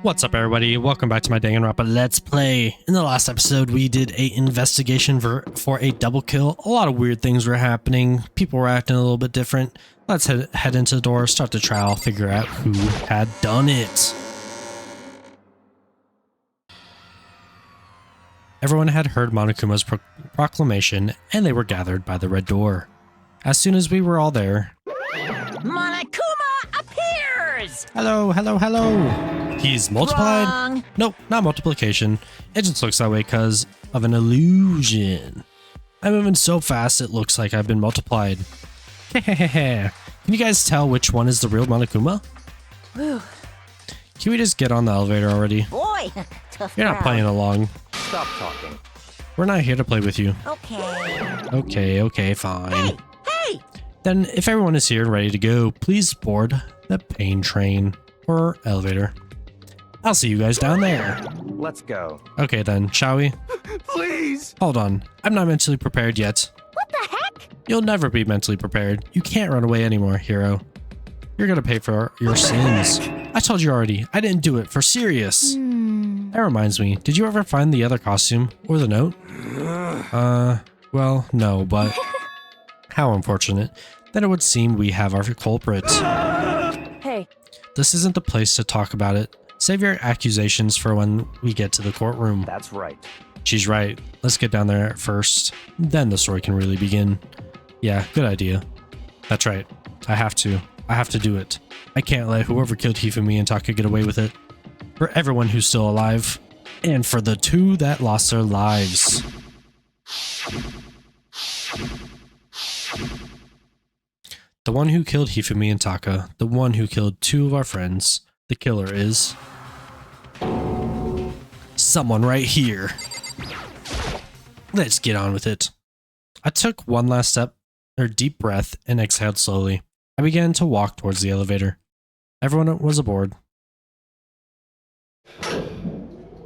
What's up, everybody? Welcome back to my Danganronpa Let's Play. In the last episode, we did an investigation for a double kill. A lot of weird things were happening. People were acting a little bit different. Let's head into the door, start the trial, figure out who had done it. Everyone had heard Monokuma's proclamation, and they were gathered by the red door. As soon as we were all there... Monokuma appears! Hello, hello, hello! He's multiplied? Wrong. Nope, not multiplication. It just looks that way because of an illusion. I'm moving so fast it looks like I've been multiplied. Can you guys tell which one is the real Monokuma? Whew. Can we just get on the elevator already? Boy, tough You're not crowd. playing along. Stop talking. We're not here to play with you. Okay. Okay, fine. Hey, hey! Then if everyone is here and ready to go, please board the pain train or elevator. I'll see you guys down there. Let's go. Okay then, shall we? Please! Hold on, I'm not mentally prepared yet. What the heck? You'll never be mentally prepared. You can't run away anymore, hero. You're gonna pay for your sins. I told you already, I didn't do it for serious. That reminds me, did you ever find the other costume or the note? Well, no, but how unfortunate. Then it would seem we have our culprit. Hey. This isn't the place to talk about it. Save your accusations for when we get to the courtroom. That's right. She's right. Let's get down there first. Then the story can really begin. Yeah, good idea. That's right. I have to do it. I can't let whoever killed Hifumi and Taka get away with it. For everyone who's still alive. And for the two that lost their lives. The one who killed Hifumi and Taka. The one who killed two of our friends. The killer is... someone right here. Let's get on with it. I took one last deep breath and exhaled slowly. I began to walk towards the elevator. Everyone was aboard.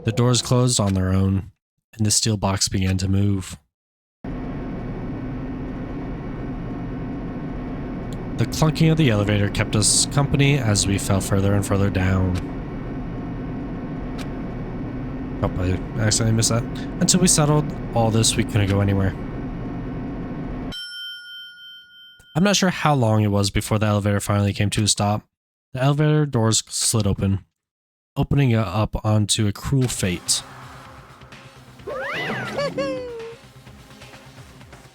The doors closed on their own, and the steel box began to move. The clunking of the elevator kept us company as we fell further and further down. Oh, I accidentally missed that. Until we settled all this, we couldn't go anywhere. I'm not sure how long it was before the elevator finally came to a stop. The elevator doors slid open, opening it up onto a cruel fate.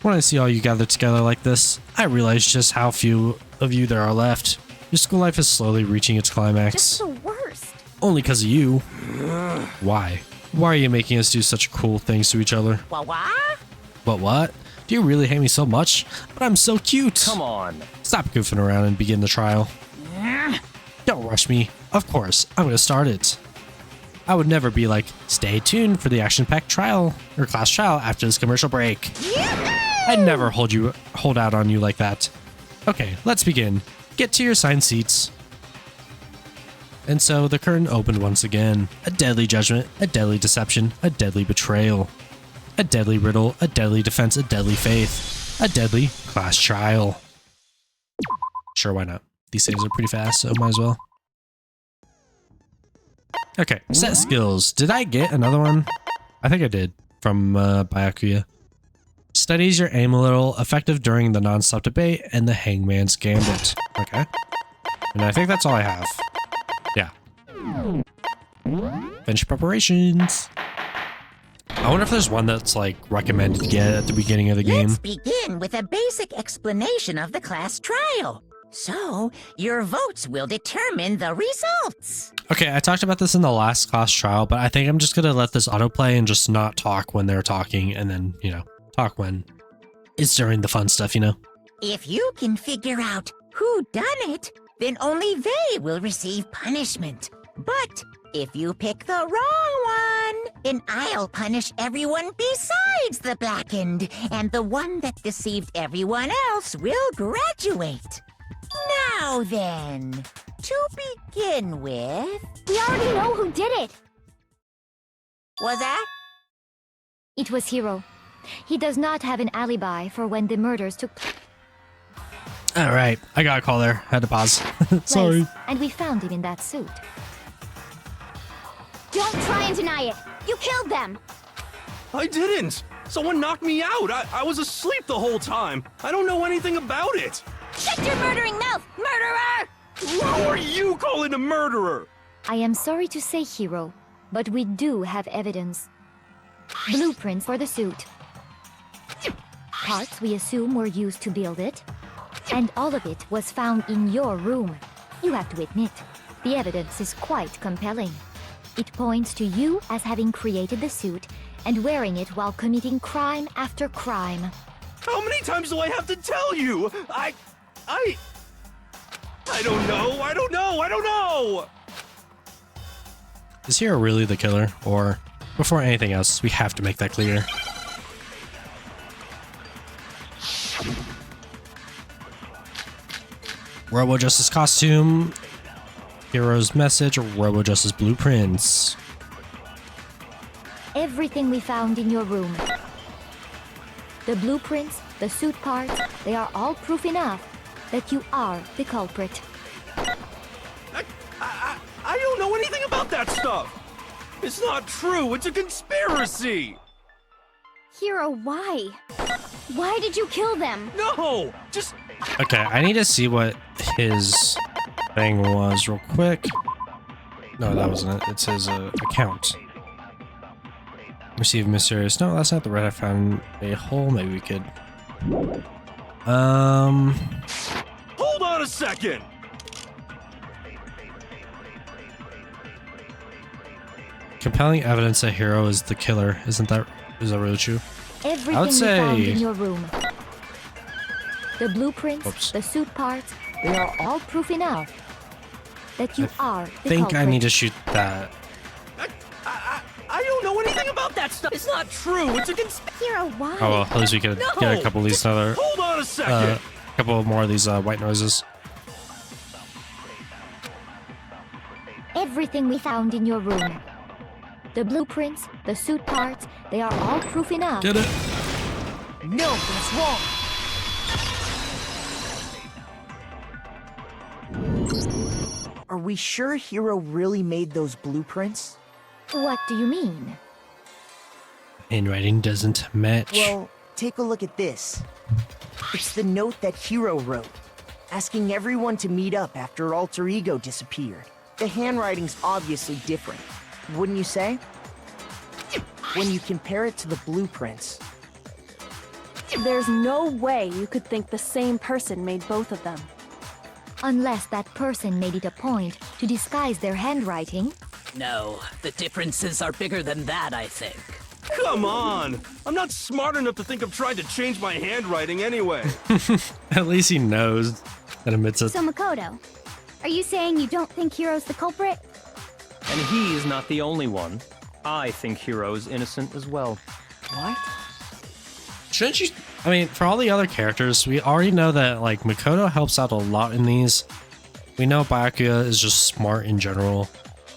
When I see all you gathered together like this, I realize just how few of you there are left. Your school life is slowly reaching its climax. Just the worst. Only because of you. Why? Why are you making us do such cruel things to each other? What? But what? Do you really hate me so much? But I'm so cute. Come on. Stop goofing around and begin the trial. Don't rush me. Of course, I'm going to start it. I would never be like, stay tuned for the action-packed trial or class trial after this commercial break. I'd never hold out on you like that. Okay, let's begin. Get to your assigned seats. And so the curtain opened once again. A deadly judgment, a deadly deception, a deadly betrayal. A deadly riddle, a deadly defense, a deadly faith. A deadly class trial. Sure, why not? These saves are pretty fast, so might as well. Okay, set skills. Did I get another one? I think I did, from Byakuya. Studies your aim a little, effective during the non-stop debate, and the hangman's gambit. Okay. And I think that's all I have. Yeah. Finish preparations. I wonder if there's one that's like recommended to get at the beginning of the game. Let's begin with a basic explanation of the class trial. So, your votes will determine the results. Okay, I talked about this in the last class trial, but I think I'm just gonna let this autoplay and just not talk when they're talking, and then, you know, talk when it's during the fun stuff, you know? If you can figure out who done it, then only they will receive punishment. But if you pick the wrong one, then I'll punish everyone besides the blackened, and the one that deceived everyone else will graduate. Now then, to begin with... We already know who did it. Was that? It was Hiro. He does not have an alibi for when the murders took place. All right, I got a call there. Had to pause. Sorry. And we found him in that suit. Don't try and deny it. You killed them. I didn't! Someone knocked me out! I was asleep the whole time! I don't know anything about it! Shut your murdering mouth, murderer! Who are you calling a murderer? I am sorry to say, Hero, but we do have evidence. Blueprints for the suit. Parts we assume were used to build it. And all of it was found in your room. You have to admit, the evidence is quite compelling. It points to you as having created the suit and wearing it while committing crime after crime. How many times do I have to tell you? I don't know! Is Hero really the killer? Or, before anything else, we have to make that clear. Robo Justice costume, Hero's message, Robo Justice blueprints. Everything we found in your room. The blueprints, the suit parts, they are all proof enough that you are the culprit. I don't know anything about that stuff! It's not true, it's a conspiracy! Hero, why? Why did you kill them? No! Just... Okay, I need to see what his thing was real quick. No, that wasn't it. It's his account. Receive mysterious. No, that's not the red. I found a hole. Maybe we could. Hold on a second! Compelling evidence that Hero is the killer. Is that really true? Everything we found in your room. The blueprints, the suit parts, they are all proof enough that you are the I think culprit. I need to shoot that. I don't know anything about that stuff! It's not true, it's a conspiracy! Hero, why? Oh well, at least we could get a couple of these other. Hold on a second! Couple more of these white noises. Everything we found in your room. The blueprints, the suit parts, they are all proof enough. Get it? No, that's wrong. Are we sure Hero really made those blueprints? What do you mean? Handwriting doesn't match. Well, take a look at this. It's the note that Hero wrote, asking everyone to meet up after Alter Ego disappeared. The handwriting's obviously different, wouldn't you say? When you compare it to the blueprints. There's no way you could think the same person made both of them. Unless that person made it a point to disguise their handwriting. No, the differences are bigger than that, I think. Come on! I'm not smart enough to think of trying to change my handwriting anyway. At least he knows and admits it. So Makoto, are you saying you don't think Hero's the culprit? And he's not the only one. I think Hero's innocent as well. What? Shouldn't you? I mean, for all the other characters, we already know that like Makoto helps out a lot in these. We know Byakuya is just smart in general,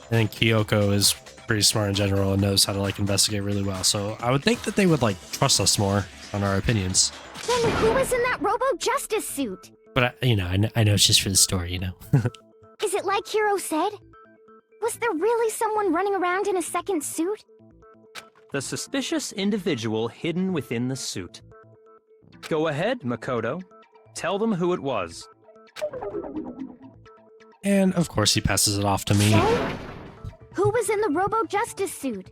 and then Kyoko is pretty smart in general and knows how to like investigate really well. So I would think that they would like trust us more on our opinions. Then who was in that Robo Justice suit? But I know it's just for the story, you know. Is it like Hero said? Was there really someone running around in a second suit? The suspicious individual hidden within the suit. Go ahead, Makoto. Tell them who it was. And of course, he passes it off to me. So? Who was in the Robo Justice suit?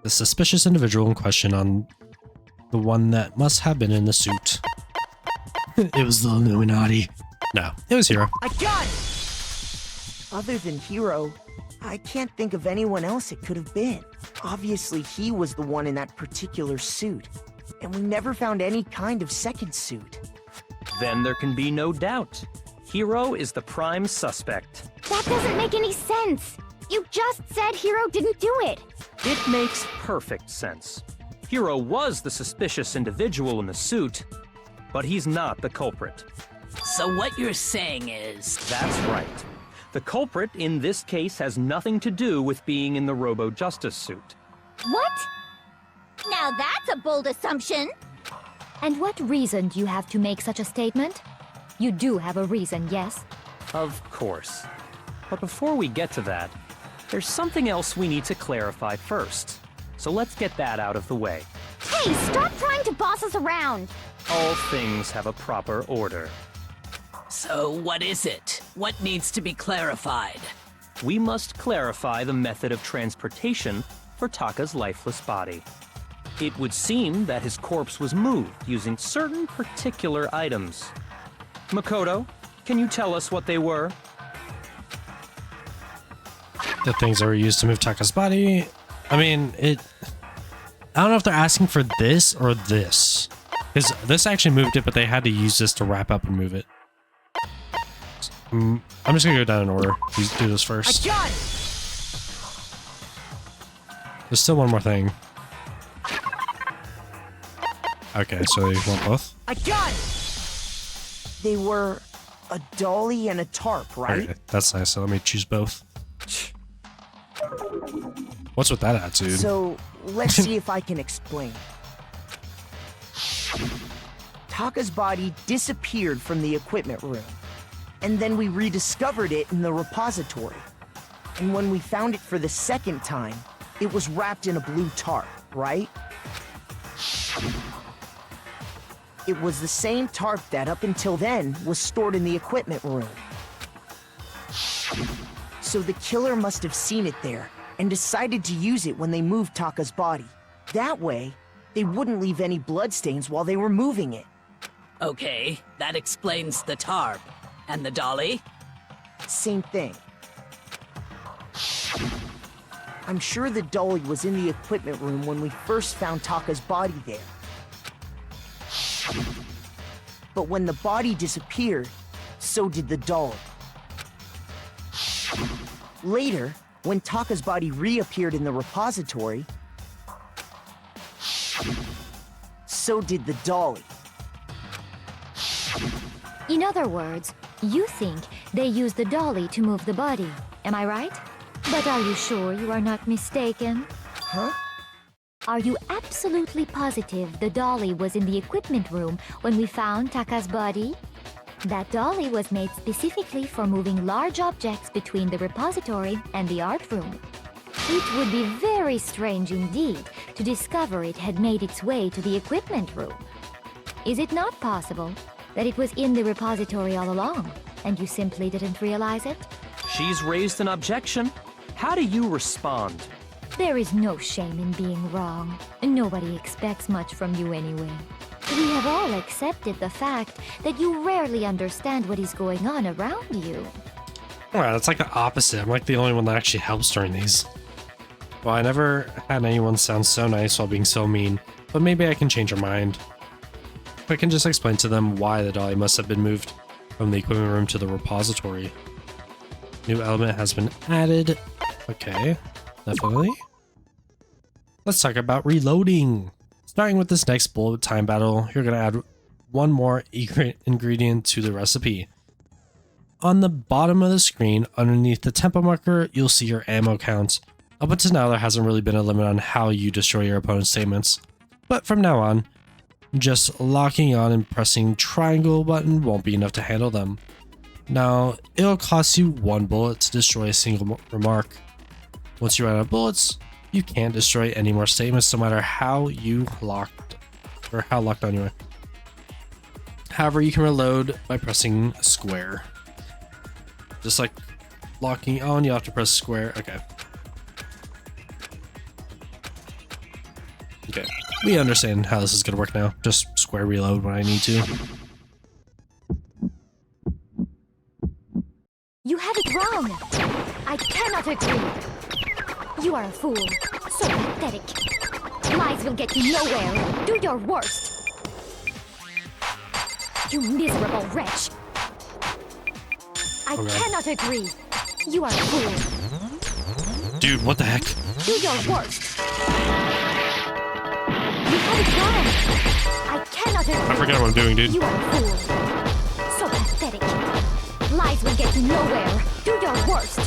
The suspicious individual in question on the one that must have been in the suit. It was the Illuminati. No, it was Hero. I got it! Other than Hero, I can't think of anyone else it could have been. Obviously, he was the one in that particular suit. And we never found any kind of second suit. Then there can be no doubt. Hero is the prime suspect. That doesn't make any sense. You just said Hero didn't do it. It makes perfect sense. Hero was the suspicious individual in the suit, but he's not the culprit. So what you're saying is... That's right. The culprit in this case has nothing to do with being in the Robo Justice suit. What? Now that's a bold assumption. And what reason do you have to make such a statement? You do have a reason, yes? Of course. But before we get to that, there's something else we need to clarify first. So let's get that out of the way. Hey, stop trying to boss us around! All things have a proper order. So what is it? What needs to be clarified? We must clarify the method of transportation for Taka's lifeless body. It would seem that his corpse was moved using certain particular items. Makoto, can you tell us what they were? The things that were used to move Taka's body. I mean, I don't know if they're asking for this or this. Because this actually moved it, but they had to use this to wrap up and move it. I'm just gonna go down in order. Do this first. There's still one more thing. Okay, so you want both? I got it! They were a dolly and a tarp, right? Okay, that's nice. So let me choose both. What's with that attitude? So, let's see if I can explain. Taka's body disappeared from the equipment room, and then we rediscovered it in the repository. And when we found it for the second time, it was wrapped in a blue tarp, right? It was the same tarp that, up until then, was stored in the equipment room. So the killer must have seen it there and decided to use it when they moved Taka's body. That way, they wouldn't leave any bloodstains while they were moving it. Okay, that explains the tarp. And the dolly? Same thing. I'm sure the dolly was in the equipment room when we first found Taka's body there. But when the body disappeared, so did the dolly. Later, when Taka's body reappeared in the repository, so did the dolly. In other words, you think they used the dolly to move the body. Am I right? But are you sure you are not mistaken? Huh? Are you absolutely positive the dolly was in the equipment room when we found Taka's body? That dolly was made specifically for moving large objects between the repository and the art room. It would be very strange indeed to discover it had made its way to the equipment room. Is it not possible that it was in the repository all along, and you simply didn't realize it? She's raised an objection. How do you respond? There is no shame in being wrong. Nobody expects much from you anyway. We have all accepted the fact that you rarely understand what is going on around you. Wow, that's like the opposite. I'm like the only one that actually helps during these. Well, I never had anyone sound so nice while being so mean, but maybe I can change her mind. I can just explain to them why the dolly must have been moved from the equipment room to the repository. New element has been added. Okay, definitely. Let's talk about reloading. Starting with this next bullet time battle, you're going to add one more ingredient to the recipe. On the bottom of the screen, underneath the tempo marker, you'll see your ammo count. Up until now, there hasn't really been a limit on how you destroy your opponent's statements. But from now on, just locking on and pressing triangle button won't be enough to handle them. Now, it'll cost you 1 bullet to destroy a single remark. Once you run out of bullets, you can't destroy any more statements no matter how locked on you are. However, you can reload by pressing square. Just like locking on, you have to press square. Okay. Okay. We understand how this is going to work now. Just square reload when I need to. You have it wrong! I cannot agree! You are a fool. So pathetic. Lies will get you nowhere. Do your worst. You miserable wretch. I cannot agree. You are a fool. Dude, what the heck? Do your worst. You have it wrong. I cannot agree. I forgot what I'm doing, dude. You are a fool. So pathetic. Lies will get you nowhere. Do your worst.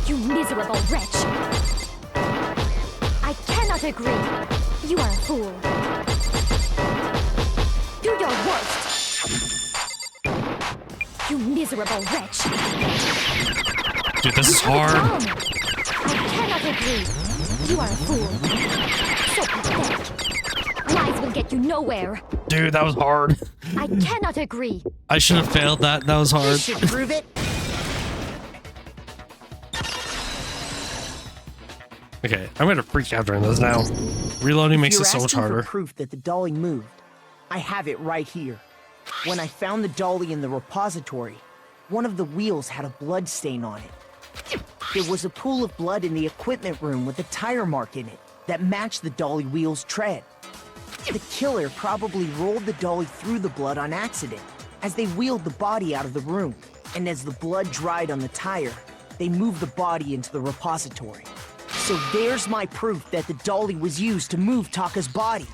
You miserable wretch. I cannot agree. You are a fool. Do your worst. You miserable wretch. Dude, this is hard. I cannot agree. You are a fool. So pathetic. Lies will get you nowhere. Dude, that was hard. I cannot agree. I should have failed that. That was hard. This should prove it. Okay, I'm gonna freak out during this now. Reloading makes You're it so much asking harder. for proof that the dolly moved. I have it right here. When I found the dolly in the repository, one of the wheels had a blood stain on it. There was a pool of blood in the equipment room with a tire mark in it that matched the dolly wheel's tread. The killer probably rolled the dolly through the blood on accident as they wheeled the body out of the room. And as the blood dried on the tire, they moved the body into the repository. So there's my proof that the dolly was used to move Taka's body.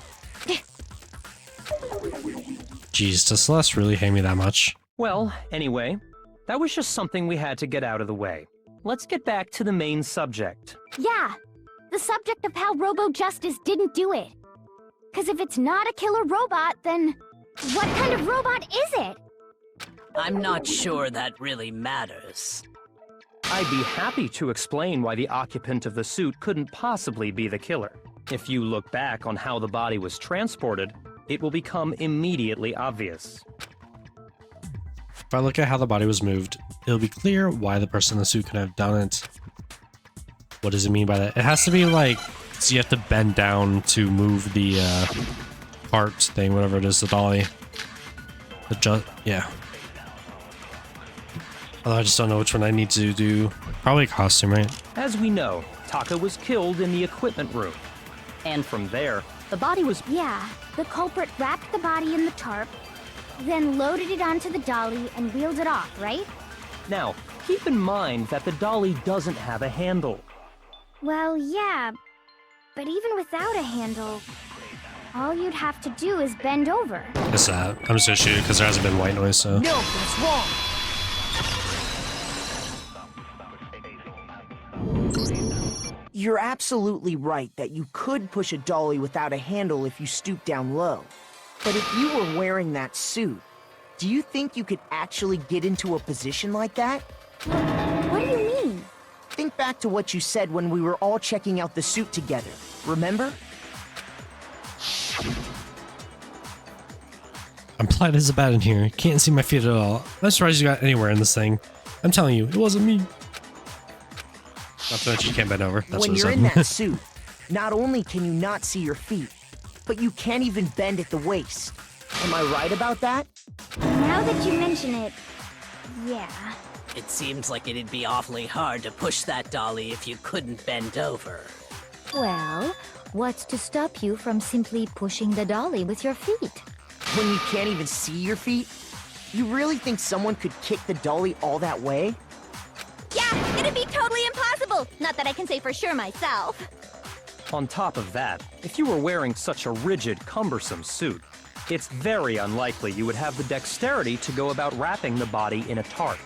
Jeez, does Celeste really hate me that much? Well, anyway, that was just something we had to get out of the way. Let's get back to the main subject. Yeah, the subject of how Robo Justice didn't do it. Because if it's not a killer robot, then what kind of robot is it? I'm not sure that really matters. I'd be happy to explain why the occupant of the suit couldn't possibly be the killer. If you look back on how the body was transported, it will become immediately obvious. If I look at how the body was moved, it'll be clear why the person in the suit could have done it. What does it mean by that? It has to be like, so you have to bend down to move the cart thing, whatever it is, the dolly. Yeah. Although I just don't know which one I need to do. Probably a costume, right? As we know, Taka was killed in the equipment room. And from there, the body was... Yeah, the culprit wrapped the body in the tarp, then loaded it onto the dolly and wheeled it off, right? Now, keep in mind that the dolly doesn't have a handle. Well, yeah, but even without a handle, all you'd have to do is bend over. It's that. I'm just gonna shoot it because there hasn't been white noise, so. No, that's wrong. You're absolutely right that you could push a dolly without a handle if you stoop down low. But if you were wearing that suit, do you think you could actually get into a position like that? What do you mean? Think back to what you said when we were all checking out the suit together, remember? I'm glad it's bad in here. Can't see my feet at all. I'm surprised you got anywhere in this thing. I'm telling you, it wasn't me. Not to mention you can't bend over. That's When what you're it in said. that suit, not only can you not see your feet, but you can't even bend at the waist. Am I right about that? Now that you mention it, yeah. It seems like it'd be awfully hard to push that dolly if you couldn't bend over. Well, what's to stop you from simply pushing the dolly with your feet? When you can't even see your feet? You really think someone could kick the dolly all that way? Yeah, it'd be totally impossible. Not that I can say for sure myself. On top of that, if you were wearing such a rigid, cumbersome suit, it's very unlikely you would have the dexterity to go about wrapping the body in a tarp.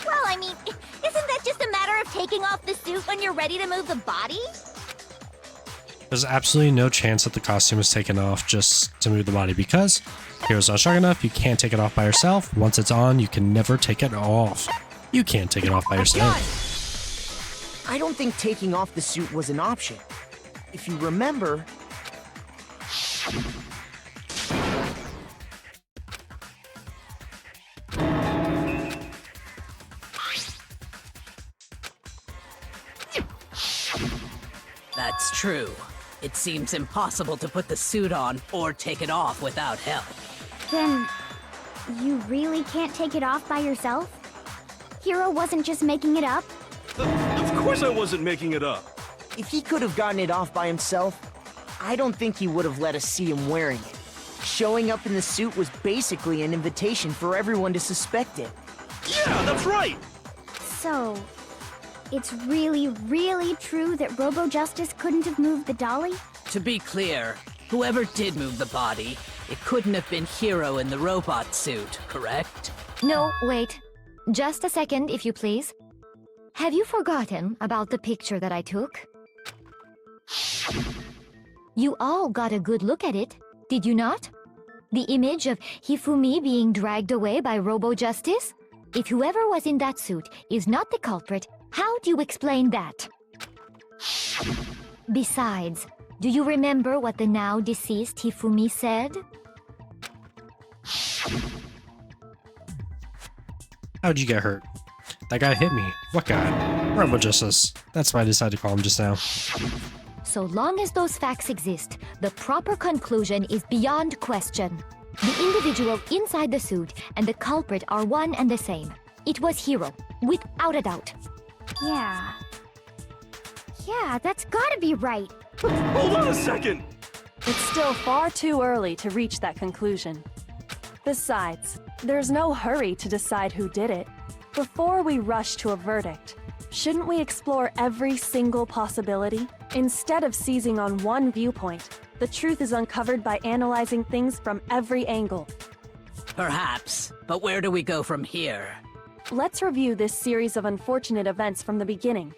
Well, I mean, isn't that just a matter of taking off the suit when you're ready to move the body? There's absolutely no chance that the costume is taken off just to move the body because Hero's not strong enough, you can't take it off by yourself. Once it's on, you can never take it off. You can't take it off by yourself. I don't think taking off the suit was an option. If you remember... That's true. It seems impossible to put the suit on or take it off without help. Then, you really can't take it off by yourself? Hero wasn't just making it up? Of course I wasn't making it up. If he could have gotten it off by himself, I don't think he would have let us see him wearing it. Showing up in the suit was basically an invitation for everyone to suspect it. Yeah, that's right. So, it's really, really true that Robo Justice couldn't have moved the dolly? To be clear, whoever did move the body, it couldn't have been Hero in the robot suit, correct? No, wait. Just a second, if you please. Have you forgotten about the picture that I took? You all got a good look at it, did you not? The image of Hifumi being dragged away by Robo Justice? If whoever was in that suit is not the culprit, How do you explain that? Besides, do you remember what the now deceased Hifumi said? How'd you get hurt? That guy hit me. What guy? Robo Justice. That's why I decided to call him just now. So long as those facts exist, the proper conclusion is beyond question. The individual inside the suit and the culprit are one and the same. It was Hiro, without a doubt. Yeah. Yeah, that's gotta be right. Hold on a second! It's still far too early to reach that conclusion. Besides, there's no hurry to decide who did it. Before we rush to a verdict, shouldn't we explore every single possibility? Instead of seizing on one viewpoint, the truth is uncovered by analyzing things from every angle. Perhaps, but where do we go from here? Let's review this series of unfortunate events from the beginning.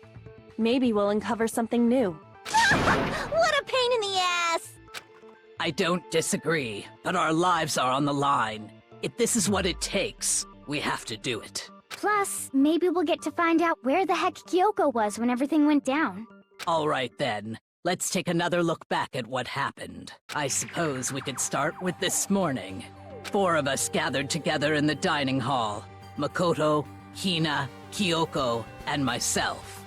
Maybe we'll uncover something new. What a pain in the ass! I don't disagree, but our lives are on the line. If this is what it takes, we have to do it. Plus, maybe we'll get to find out where the heck Kyoko was when everything went down. All right then, let's take another look back at what happened. I suppose we could start with this morning. 4 of us gathered together in the dining hall. Makoto, Hina, Kyoko, and myself.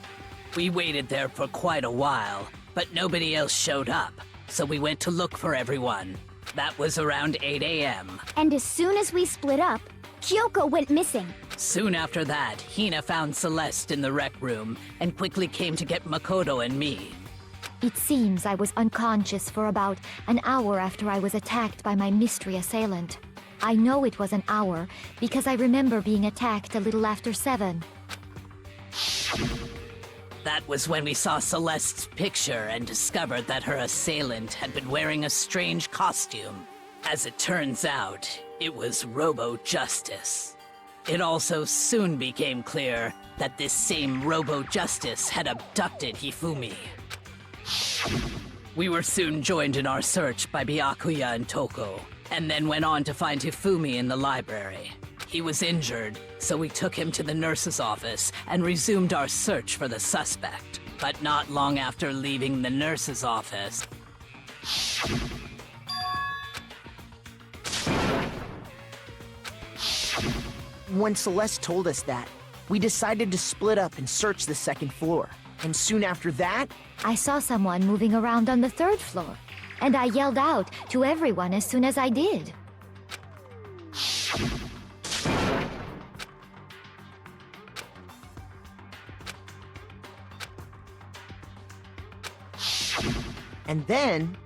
We waited there for quite a while, but nobody else showed up, so we went to look for everyone. That was around 8 a.m. And as soon as we split up, Kyoko went missing. Soon after that, Hina found Celeste in the rec room and quickly came to get Makoto and me. It seems I was unconscious for about an hour after I was attacked by my mystery assailant. I know it was an hour because I remember being attacked a little after 7. That was when we saw Celeste's picture and discovered that her assailant had been wearing a strange costume. As it turns out, it was Robo Justice. It also soon became clear that this same Robo Justice had abducted Hifumi. We were soon joined in our search by Byakuya and Toko, and then went on to find Hifumi in the library. He was injured, so we took him to the nurse's office and resumed our search for the suspect. But not long after leaving the nurse's office, When Celeste told us that, we decided to split up and search the 2nd floor. And soon after that, I saw someone moving around on the 3rd floor, and I yelled out to everyone as soon as I did. and then...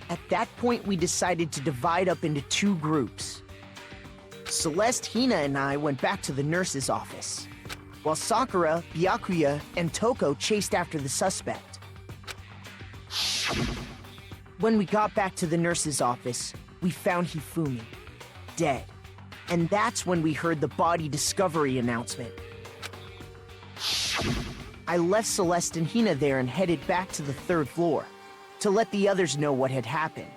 At that point, we decided to divide up into 2 groups. Celeste, Hina, and I went back to the nurse's office, while Sakura, Byakuya, and Toko chased after the suspect. When we got back to the nurse's office, we found Hifumi, dead. And that's when we heard the body discovery announcement. I left Celeste and Hina there and headed back to the 3rd floor to let the others know what had happened.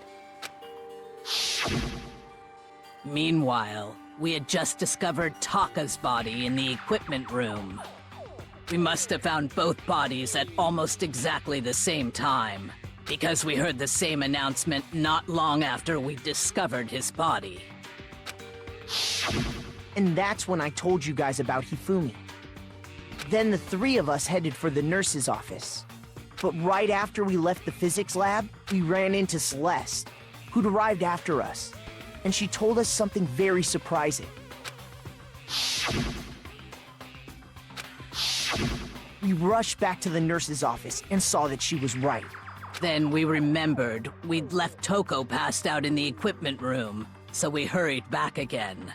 meanwhile, we had just discovered Taka's body in the equipment room. We must have found both bodies at almost exactly the same time, because we heard the same announcement not long after we discovered his body. And that's when I told you guys about Hifumi. Then the 3 of us headed for the nurse's office. But right after we left the physics lab, we ran into Celeste, who'd arrived after us. And she told us something very surprising. We rushed back to the nurse's office and saw that she was right. Then we remembered we'd left Toko passed out in the equipment room, so we hurried back again.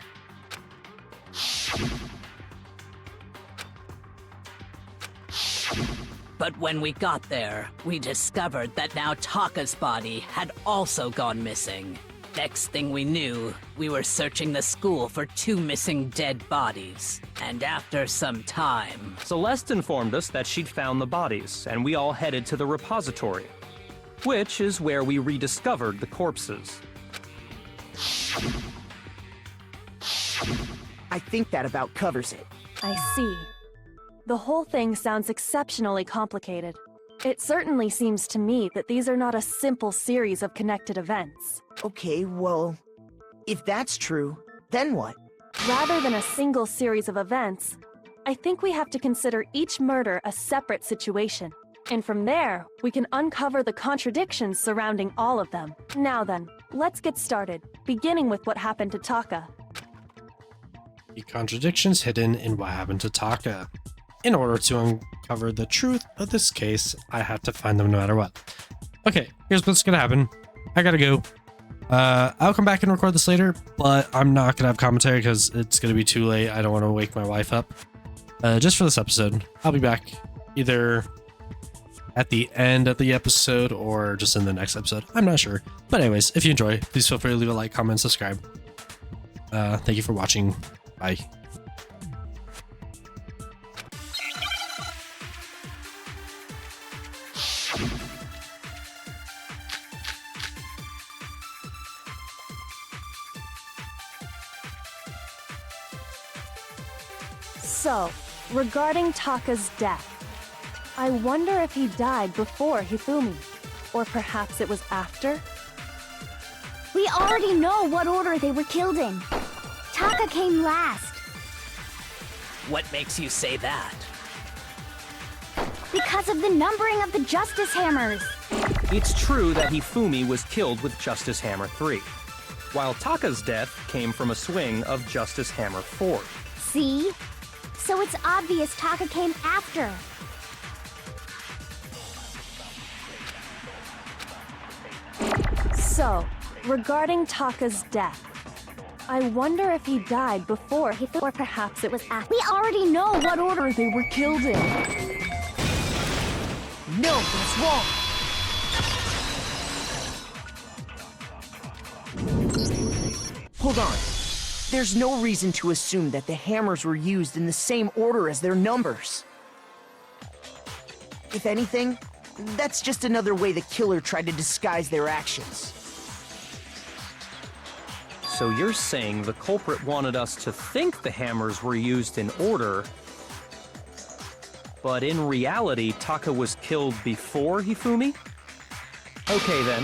But when we got there, we discovered that now Taka's body had also gone missing. Next thing we knew, we were searching the school for 2 missing dead bodies. And after some time... Celeste informed us that she'd found the bodies, and we all headed to the repository. which is where we rediscovered the corpses. I think that about covers it. I see. The whole thing sounds exceptionally complicated. It certainly seems to me that these are not a simple series of connected events. Okay, well, if that's true, then what? Rather than a single series of events, I think we have to consider each murder a separate situation. And from there, we can uncover the contradictions surrounding all of them. Now then, let's get started, beginning with what happened to Taka. The contradictions hidden in what happened to Taka. In order to uncover the truth of this case, I have to find them no matter what. Okay, here's what's gonna happen. I gotta go. I'll come back and record this later, but I'm not gonna have commentary because it's gonna be too late. I don't want to wake my wife up. Just for this episode, I'll be back either at the end of the episode or just in the next episode. I'm not sure. But anyways, if you enjoy, please feel free to leave a like, comment, subscribe. Thank you for watching. Bye. So, regarding Taka's death, I wonder if he died before Hifumi, or perhaps it was after? We already know what order they were killed in. Taka came last. What makes you say that? Because of the numbering of the Justice Hammers. It's true that Hifumi was killed with Justice Hammer 3, while Taka's death came from a swing of Justice Hammer 4. See? So it's obvious Taka came after. So, regarding Taka's death, I wonder if he died before Hifumi, or perhaps it was after. We already know what order They were killed in. No, that's wrong. Hold on. There's no reason to assume that the hammers were used in the same order as their numbers. If anything, that's just another way the killer tried to disguise their actions. So you're saying the culprit wanted us to think the hammers were used in order, but in reality, Taka was killed before Hifumi? Okay then,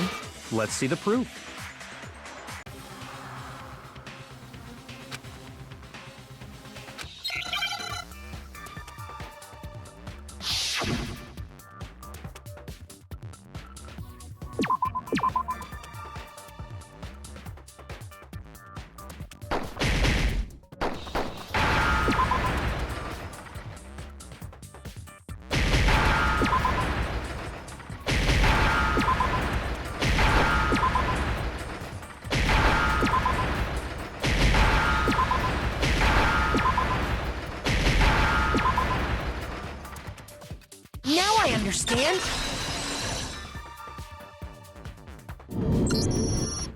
let's see the proof. Now I understand.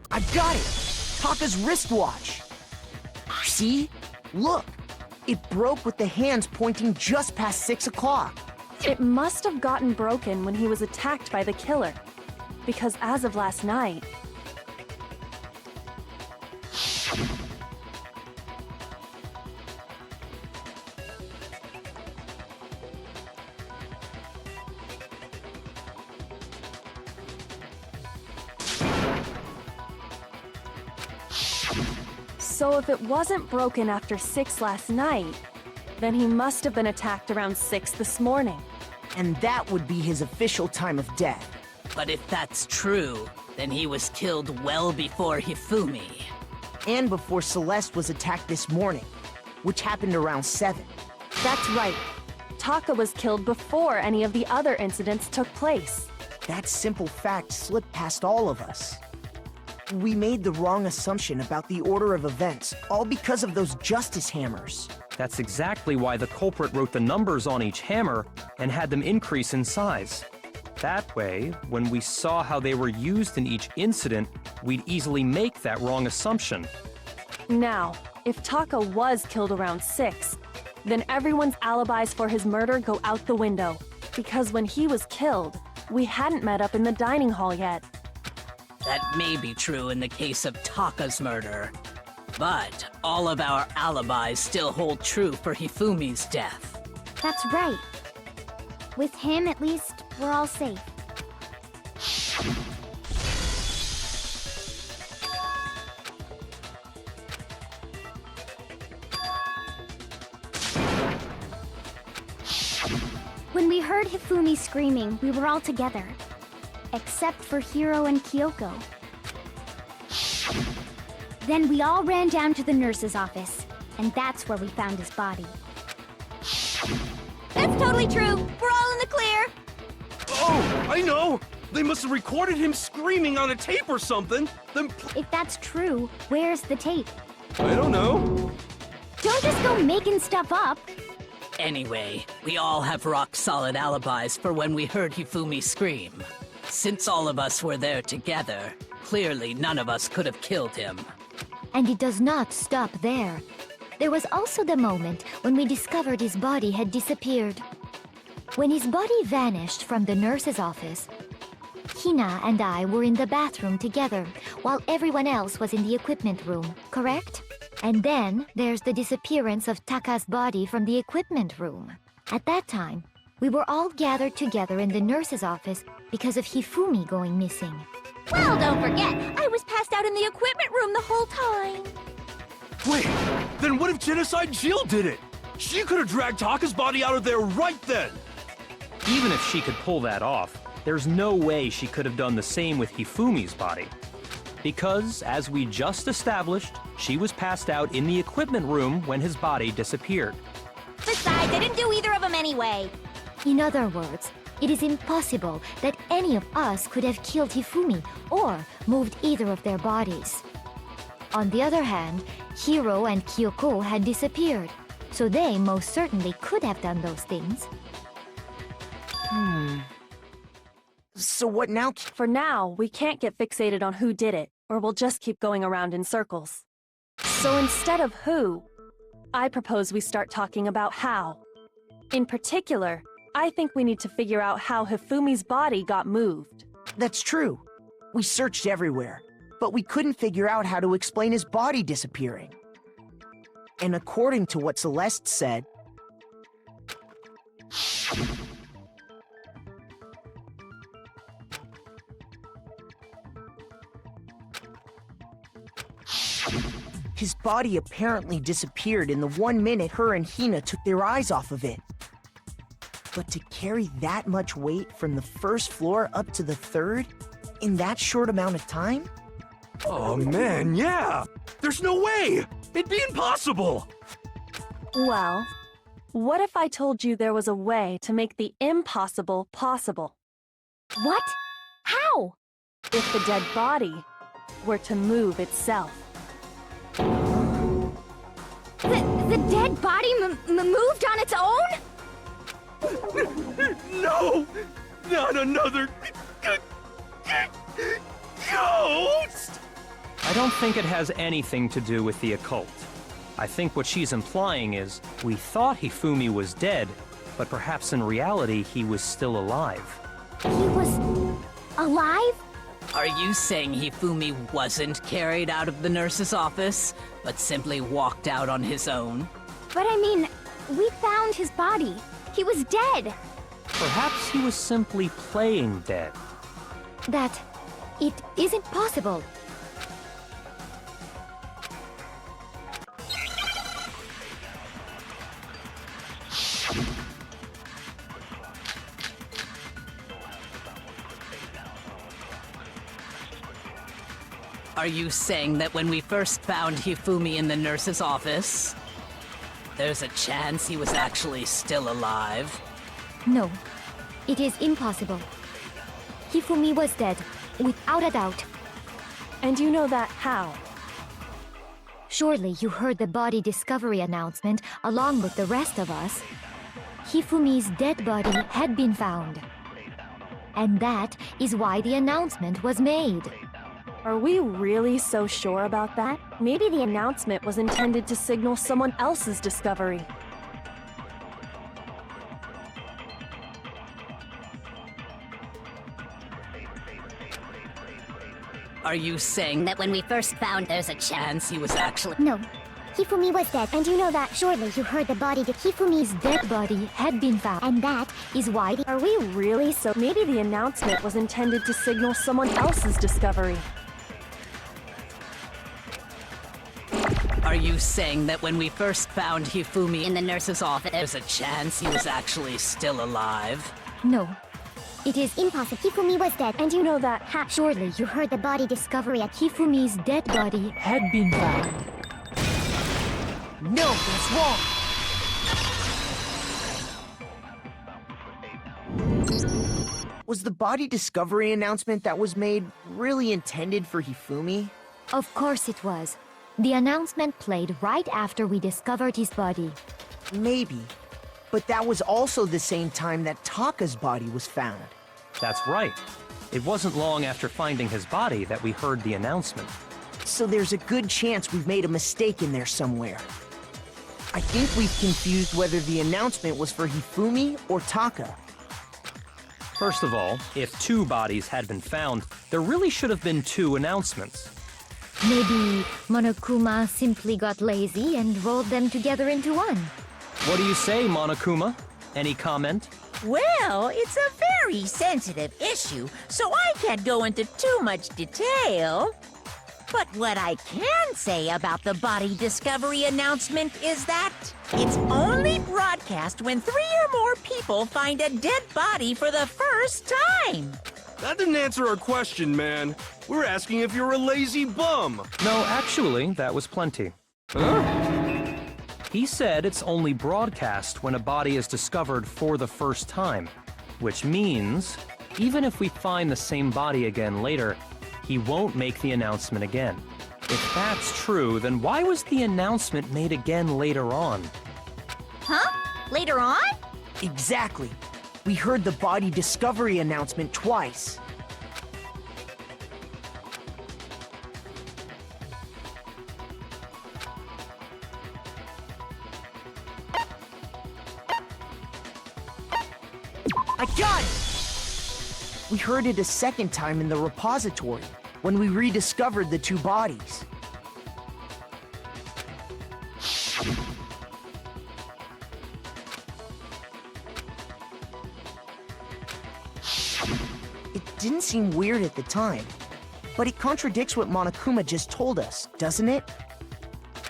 I've got it. Taka's wristwatch. See? Look. It broke with the hands pointing just past 6 o'clock. It must have gotten broken when he was attacked by the killer, because as of last night, so if it wasn't broken after 6 last night, then he must have been attacked around 6 this morning. And that would be his official time of death. But if that's true, then he was killed well before Hifumi. And before Celeste was attacked this morning, which happened around 7. That's right. Taka was killed before any of the other incidents took place. That simple fact slipped past all of us. We made the wrong assumption about the order of events, all because of those justice hammers. That's exactly why the culprit wrote the numbers on each hammer and had them increase in size. That way, when we saw how they were used in each incident, we'd easily make that wrong assumption. Now, if Taka was killed around 6, then everyone's alibis for his murder go out the window. Because when he was killed, we hadn't met up in the dining hall yet. That may be true in the case of Taka's murder. But all of our alibis still hold true for Hifumi's death. That's right. With him, at least, we're all safe. When we heard Hifumi screaming, we were all together. Except for Hiro and Kyoko. Then we all ran down to the nurse's office, and that's where we found his body. That's totally true. We're all in the clear. Oh, I know! They must have recorded him screaming on a tape or something. Then If that's true, where's the tape? I don't know. Don't just go making stuff up. Anyway, we all have rock-solid alibis for when we heard Hifumi scream. Since all of us were there together, clearly none of us could have killed him. And it does not stop there. There was also the moment when we discovered his body had disappeared. When his body vanished from the nurse's office, Hina and I were in the bathroom together, while everyone else was in the equipment room, correct? And then there's the disappearance of Taka's body from the equipment room. At that time, we were all gathered together in the nurse's office because of Hifumi going missing. Well, don't forget, I was passed out in the equipment room the whole time. Wait, then what if Genocide Jill did it? She could have dragged Taka's body out of there right then. Even if she could pull that off, there's no way she could have done the same with Hifumi's body. Because, as we just established, she was passed out in the equipment room when his body disappeared. Besides, I didn't do either of them anyway. In other words, it is impossible that any of us could have killed Hifumi or moved either of their bodies. On the other hand, Hiro and Kyoko had disappeared, so they most certainly could have done those things. So what now? For now, we can't get fixated on who did it, or we'll just keep going around in circles. So instead of who, I propose we start talking about how. In particular, I think we need to figure out how Hifumi's body got moved. That's true. We searched everywhere, but we couldn't figure out how to explain his body disappearing. And according to what Celeste said, his body apparently disappeared in the 1 minute her and Hina took their eyes off of it. But to carry that much weight from the first floor up to the third in that short amount of time? Oh man, yeah! There's no way! It'd be impossible! Well, what if I told you there was a way to make the impossible possible? What? How? If the dead body were to move itself. The dead body moved on its own? No! Not another ghost! I don't think it has anything to do with the occult. I think what she's implying is, we thought Hifumi was dead, but perhaps in reality he was still alive. He was alive? Are you saying Hifumi wasn't carried out of the nurse's office, but simply walked out on his own? But I mean, we found his body. He was dead. Perhaps he was simply playing dead. That it isn't possible. Are you saying that when we first found Hifumi in the nurse's office, there's a chance he was actually still alive? No, it is impossible. Hifumi was dead, without a doubt. And you know that how? Surely you heard the body discovery announcement along with the rest of us. Hifumi's dead body had been found. And that is why the announcement was made. Are we really so sure about that? Maybe the announcement was intended to signal someone else's discovery. Are you saying that when we first found there's a chance he was actually... No. Hifumi was dead, and you know that. Surely you heard the body. Hifumi's dead body had been found, And that is why Are we really so? Maybe the announcement was intended to signal someone else's discovery. Are you saying that when we first found Hifumi in the nurse's office, there's a chance he was actually still alive? No. It is impossible. Hifumi was dead, and you know that. surely you heard the body discovery at Hifumi's dead body Had been found. No, that's wrong. Was the body discovery announcement that was made really intended for Hifumi? Of course it was. The announcement played right after we discovered his body. Maybe. But that was also the same time that Taka's body was found. That's right. It wasn't long after finding his body that we heard the announcement. So there's a good chance we've made a mistake in there somewhere. I think we've confused whether the announcement was for Hifumi or Taka. First of all, if 2 bodies had been found, there really should have been 2 announcements. Maybe Monokuma simply got lazy and rolled them together into one. What do you say, Monokuma? Any comment? Well, it's a very sensitive issue, so I can't go into too much detail. But what I can say about the body discovery announcement is that it's only broadcast when 3 or more people find a dead body for the first time. That didn't answer our question, man. We're asking if you're a lazy bum. No, actually, that was plenty. He said it's only broadcast when a body is discovered for the first time, which means even if we find the same body again later, he won't make the announcement again. If that's true, then why was the announcement made again later on? Huh? Later on? Exactly. We heard the body discovery announcement twice. I got it! We heard it a second time in the repository, when we rediscovered the 2 bodies. It didn't seem weird at the time, but it contradicts what Monokuma just told us, doesn't it?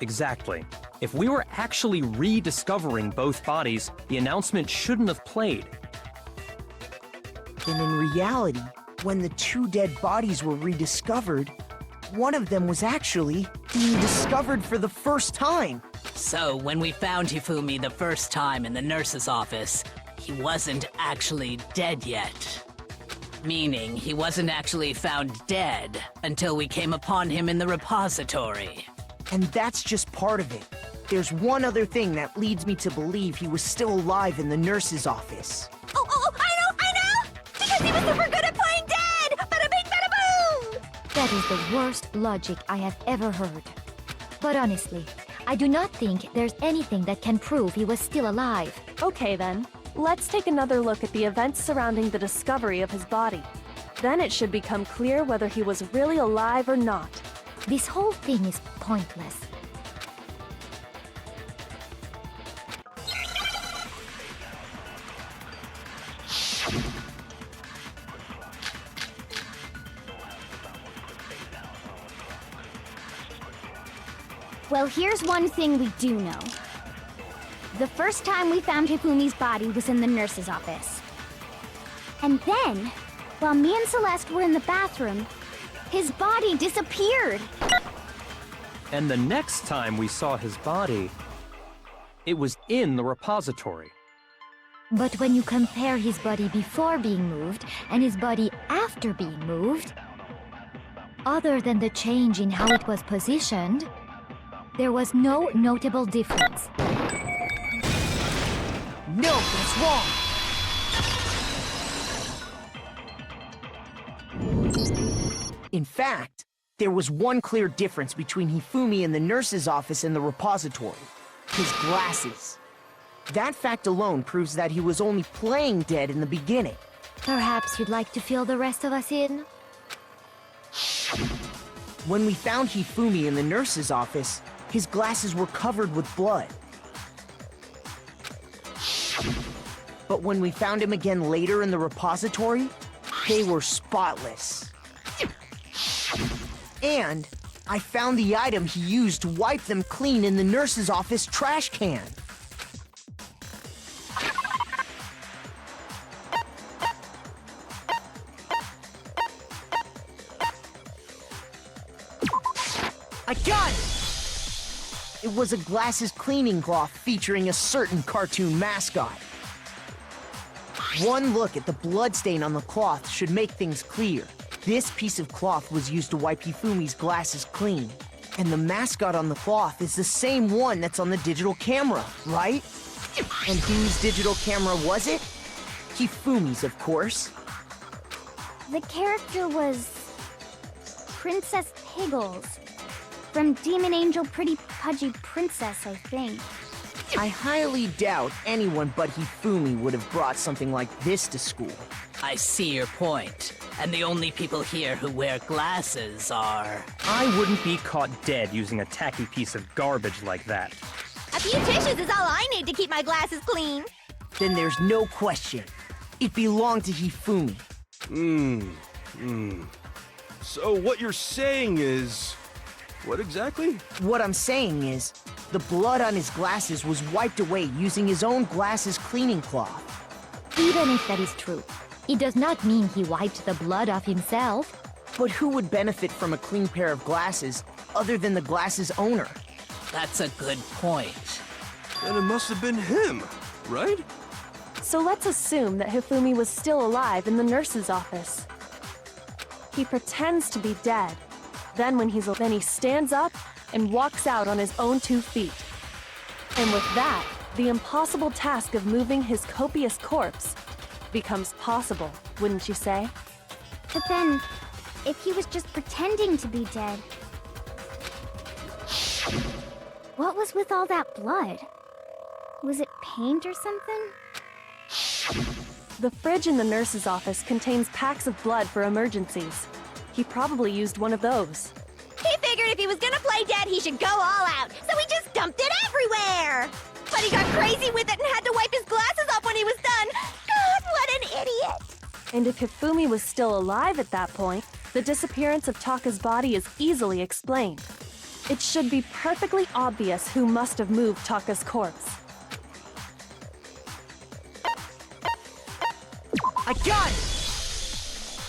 Exactly. If we were actually rediscovering both bodies, the announcement shouldn't have played. Then in reality, when the 2 dead bodies were rediscovered, one of them was actually being discovered for the first time. So, when we found Hifumi the first time in the nurse's office, he wasn't actually dead yet. Meaning, he wasn't actually found dead until we came upon him in the repository. And that's just part of it. There's one other thing that leads me to believe he was still alive in the nurse's office. Oh, I know! Because he was super good at playing dead! Bada bing, bada boom! That is the worst logic I have ever heard. But honestly, I do not think there's anything that can prove he was still alive. Okay then, let's take another look at the events surrounding the discovery of his body. Then it should become clear whether he was really alive or not. This whole thing is pointless. Well, here's one thing we do know. The first time we found Hifumi's body was in the nurse's office. And then, while me and Celeste were in the bathroom, his body disappeared. And the next time we saw his body, it was in the repository. But when you compare his body before being moved and his body after being moved, other than the change in how it was positioned, there was no notable difference. No, that's wrong! In fact, there was one clear difference between Hifumi in the nurse's office and the repository. His glasses. That fact alone proves that he was only playing dead in the beginning. Perhaps you'd like to fill the rest of us in? When we found Hifumi in the nurse's office, his glasses were covered with blood. But when we found him again later in the repository, they were spotless. And I found the item he used to wipe them clean in the nurse's office trash can. I got it! It was a glasses cleaning cloth featuring a certain cartoon mascot. One look at the bloodstain on the cloth should make things clear. This piece of cloth was used to wipe Hifumi's glasses clean. And the mascot on the cloth is the same one that's on the digital camera, right? And whose digital camera was it? Hifumi's, of course. The character was Princess Piggles. From Demon Angel Pretty Pudgy Princess, I think. I highly doubt anyone but Hifumi would have brought something like this to school. I see your point. And the only people here who wear glasses are... I wouldn't be caught dead using a tacky piece of garbage like that. A few tissues is all I need to keep my glasses clean. Then there's no question. It belonged to Hifumi. So what you're saying is... What exactly? What I'm saying is, the blood on his glasses was wiped away using his own glasses cleaning cloth. Even if that is true, it does not mean he wiped the blood off himself. But who would benefit from a clean pair of glasses other than the glasses owner? That's a good point. Then it must have been him, right? So let's assume that Hifumi was still alive in the nurse's office. He pretends to be dead. Then he stands up and walks out on his own 2 feet. And with that, the impossible task of moving his copious corpse becomes possible, wouldn't you say? But then, if he was just pretending to be dead, what was with all that blood? Was it paint or something? The fridge in the nurse's office contains packs of blood for emergencies. He probably used one of those. He figured if he was gonna play dead, he should go all out, so he just dumped it everywhere. But he got crazy with it and had to wipe his glasses off when he was done. God, what an idiot! And if Hifumi was still alive at that point, the disappearance of Taka's body is easily explained. It should be perfectly obvious who must have moved Taka's corpse. I got it!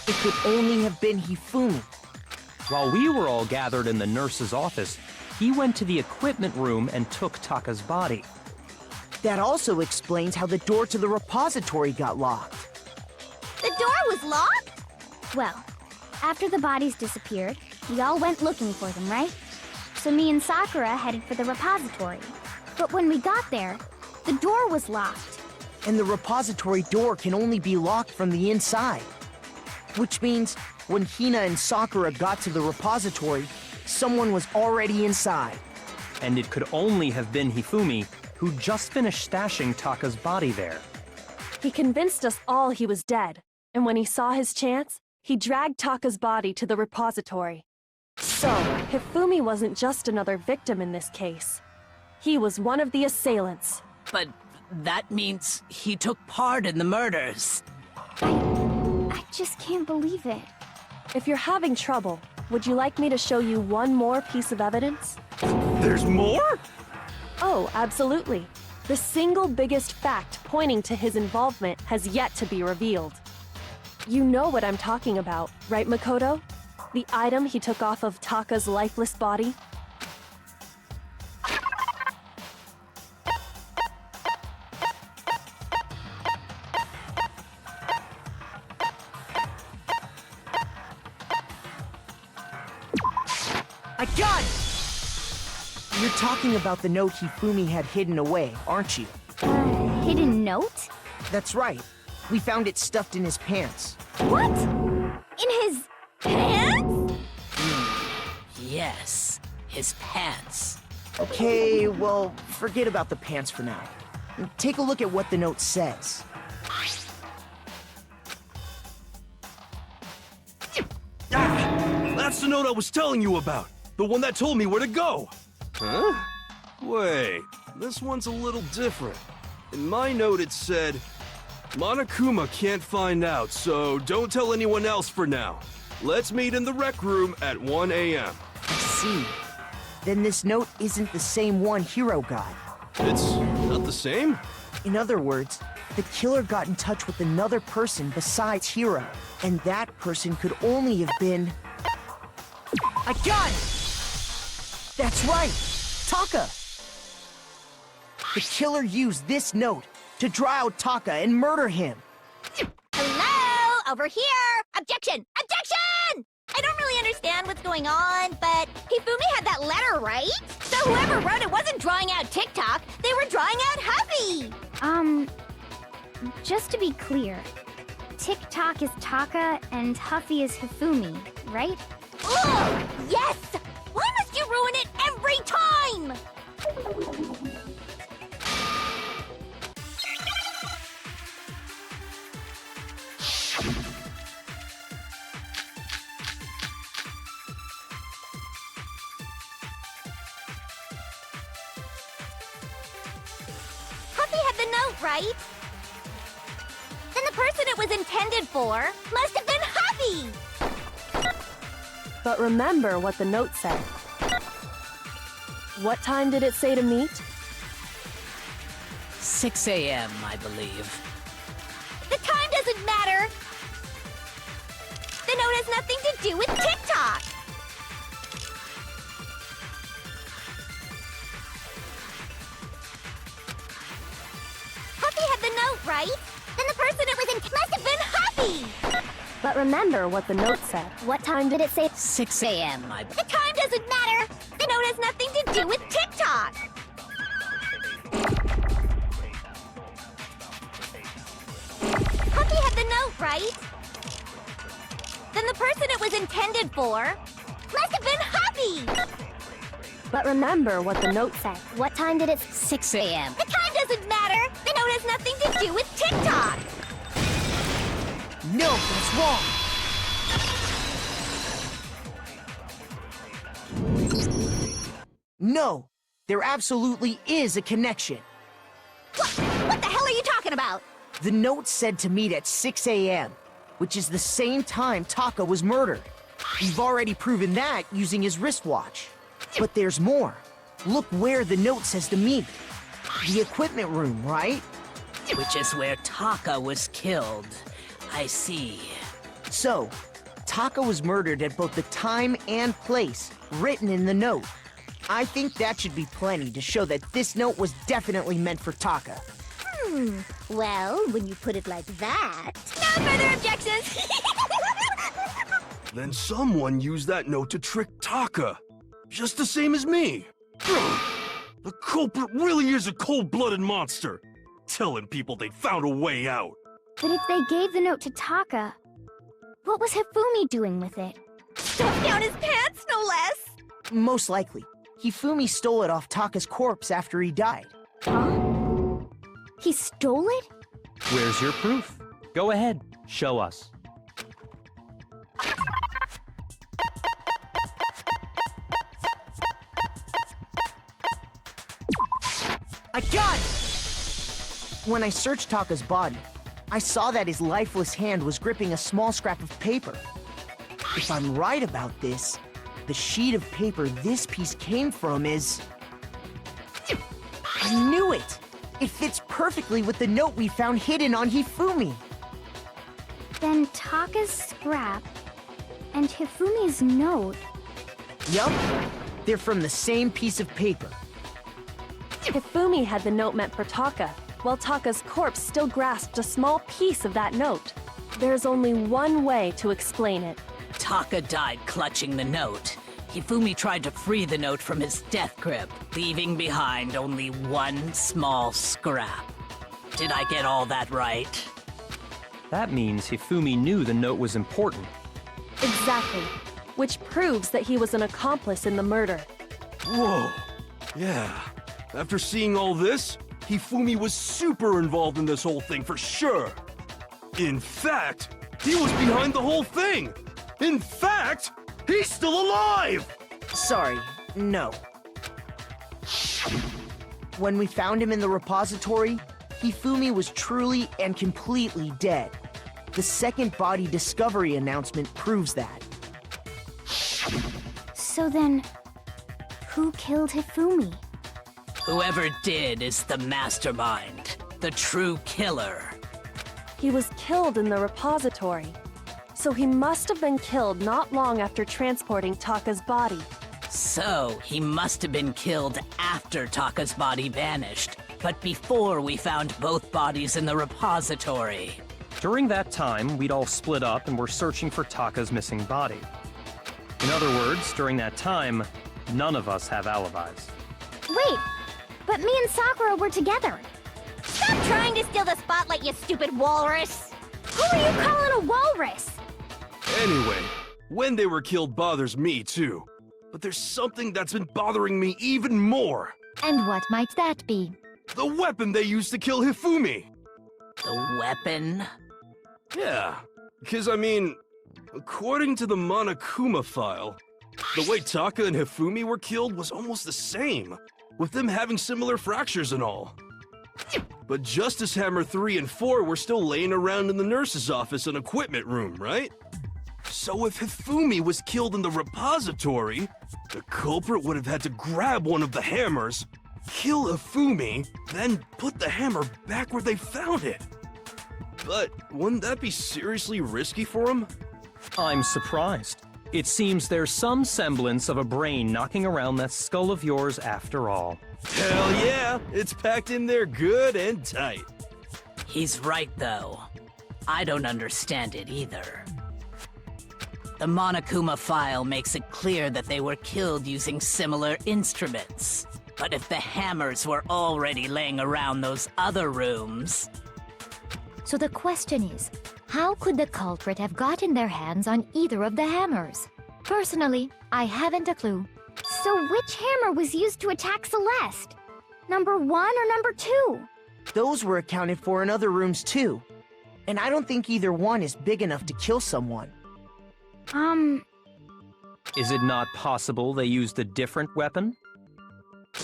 It could only have been Hifumi. While we were all gathered in the nurse's office, he went to the equipment room and took Taka's body. That also explains how the door to the repository got locked. The door was locked? Well, after the bodies disappeared, we all went looking for them, right? So me and Sakura headed for the repository. But when we got there, the door was locked. And the repository door can only be locked from the inside. Which means when Hina and Sakura got to the repository, someone was already inside. And it could only have been Hifumi, who just finished stashing Taka's body there. He convinced us all he was dead, and when he saw his chance, he dragged Taka's body to the repository. So, Hifumi wasn't just another victim in this case. He was one of the assailants. But that means he took part in the murders. I just can't believe it. If you're having trouble, would you like me to show you one more piece of evidence? There's more? Oh, absolutely. The single biggest fact pointing to his involvement has yet to be revealed. You know what I'm talking about, right, Makoto? The item he took off of Taka's lifeless body? I got it! You're talking about the note Hifumi had hidden away, aren't you? Hidden note? That's right. We found it stuffed in his pants. What? In his pants? Yes, his pants. Okay, well, forget about the pants for now. Take a look at what the note says. the note I was telling you about. The one that told me where to go. Huh? Wait, this one's a little different. In my note it said, Monokuma can't find out, so don't tell anyone else for now. Let's meet in the rec room at 1 a.m. I see. Then this note isn't the same one Hiro got. It's not the same? In other words, the killer got in touch with another person besides Hiro, and that person could only have been... I got it! That's right! Taka! The killer used this note to draw out Taka and murder him. Hello? Over here! Objection! Objection! I don't really understand what's going on, but Hifumi had that letter, right? So whoever wrote it wasn't drawing out TikTok, they were drawing out Happy! Just to be clear, TikTok is Taka and Huffy is Hifumi, right? Ugh! Yes! Why must you ruin it every time? Huffy had the note, right? Then the person it was intended for must have been Happy! But remember what the note said. What time did it say to meet? 6 a.m., I believe. The time doesn't matter! The note has nothing to do with TikTok! Huffy had the note, right? Then the person it was in must have been Happy! But remember what the note said. What time did it say? 6 a.m., The time doesn't matter! The note has nothing to do with TikTok! Huffy had the note, right? Then the person it was intended for must have been Happy! But remember what the note said. What time did it... 6 a.m. The time doesn't matter! The note has nothing to do with TikTok! No, that's wrong! No, there absolutely is a connection. What the hell are you talking about? The note said to meet at 6 a.m., which is the same time Taka was murdered. We've already proven that using his wristwatch. But there's more. Look where the note says to meet. The equipment room, right? Which is where Taka was killed. I see. So, Taka was murdered at both the time and place written in the note. I think that should be plenty to show that this note was definitely meant for Taka. Well, when you put it like that... No further objections! Then someone used that note to trick Taka. Just the same as me. The culprit really is a cold-blooded monster. Telling people they found a way out. But if they gave the note to Taka, what was Hifumi doing with it? Stuffed down his pants, no less! Most likely. Hifumi stole it off Taka's corpse after he died. Huh? He stole it? Where's your proof? Go ahead, show us. I got it! When I searched Taka's body, I saw that his lifeless hand was gripping a small scrap of paper. If I'm right about this, the sheet of paper this piece came from is... I knew it! It fits perfectly with the note we found hidden on Hifumi. Then Taka's scrap and Hifumi's note. Yup, they're from the same piece of paper. Hifumi had the note meant for Taka, while Taka's corpse still grasped a small piece of that note. There's only one way to explain it. Taka died clutching the note. Hifumi tried to free the note from his death grip, leaving behind only one small scrap. Did I get all that right? That means Hifumi knew the note was important. Exactly. Which proves that he was an accomplice in the murder. Whoa. Yeah. After seeing all this, Hifumi was super involved in this whole thing for sure. In fact, he was behind the whole thing. In fact, He's still alive! Sorry, no. When we found him in the repository, Hifumi was truly and completely dead. The second body discovery announcement proves that. So then, who killed Hifumi? Whoever did is the mastermind, the true killer. He was killed in the repository. So he must have been killed not long after transporting Taka's body. So, he must have been killed after Taka's body vanished, but before we found both bodies in the repository. During that time, we'd all split up and were searching for Taka's missing body. In other words, during that time, none of us have alibis. Wait, but me and Sakura were together. Stop trying to steal the spotlight, you stupid walrus! Who are you calling a walrus? Anyway, when they were killed bothers me too. But there's something that's been bothering me even more. And what might that be? The weapon they used to kill Hifumi. The weapon? Yeah, because I mean, according to the Monokuma file, the way Taka and Hifumi were killed was almost the same, with them having similar fractures and all. But Justice Hammer 3 and 4 were still laying around in the nurse's office and equipment room, right? So if Hifumi was killed in the repository, the culprit would have had to grab one of the hammers, kill Hifumi, then put the hammer back where they found it. But wouldn't that be seriously risky for him? I'm surprised. It seems there's some semblance of a brain knocking around that skull of yours after all. Hell yeah, it's packed in there good and tight. He's right, though. I don't understand it either. The Monokuma file makes it clear that they were killed using similar instruments. But if the hammers were already laying around those other rooms... So the question is, how could the culprit have gotten their hands on either of the hammers? Personally, I haven't a clue. So which hammer was used to attack Celeste? Number 1 or number 2? Those were accounted for in other rooms too. And I don't think either one is big enough to kill someone. Is it not possible they used a different weapon?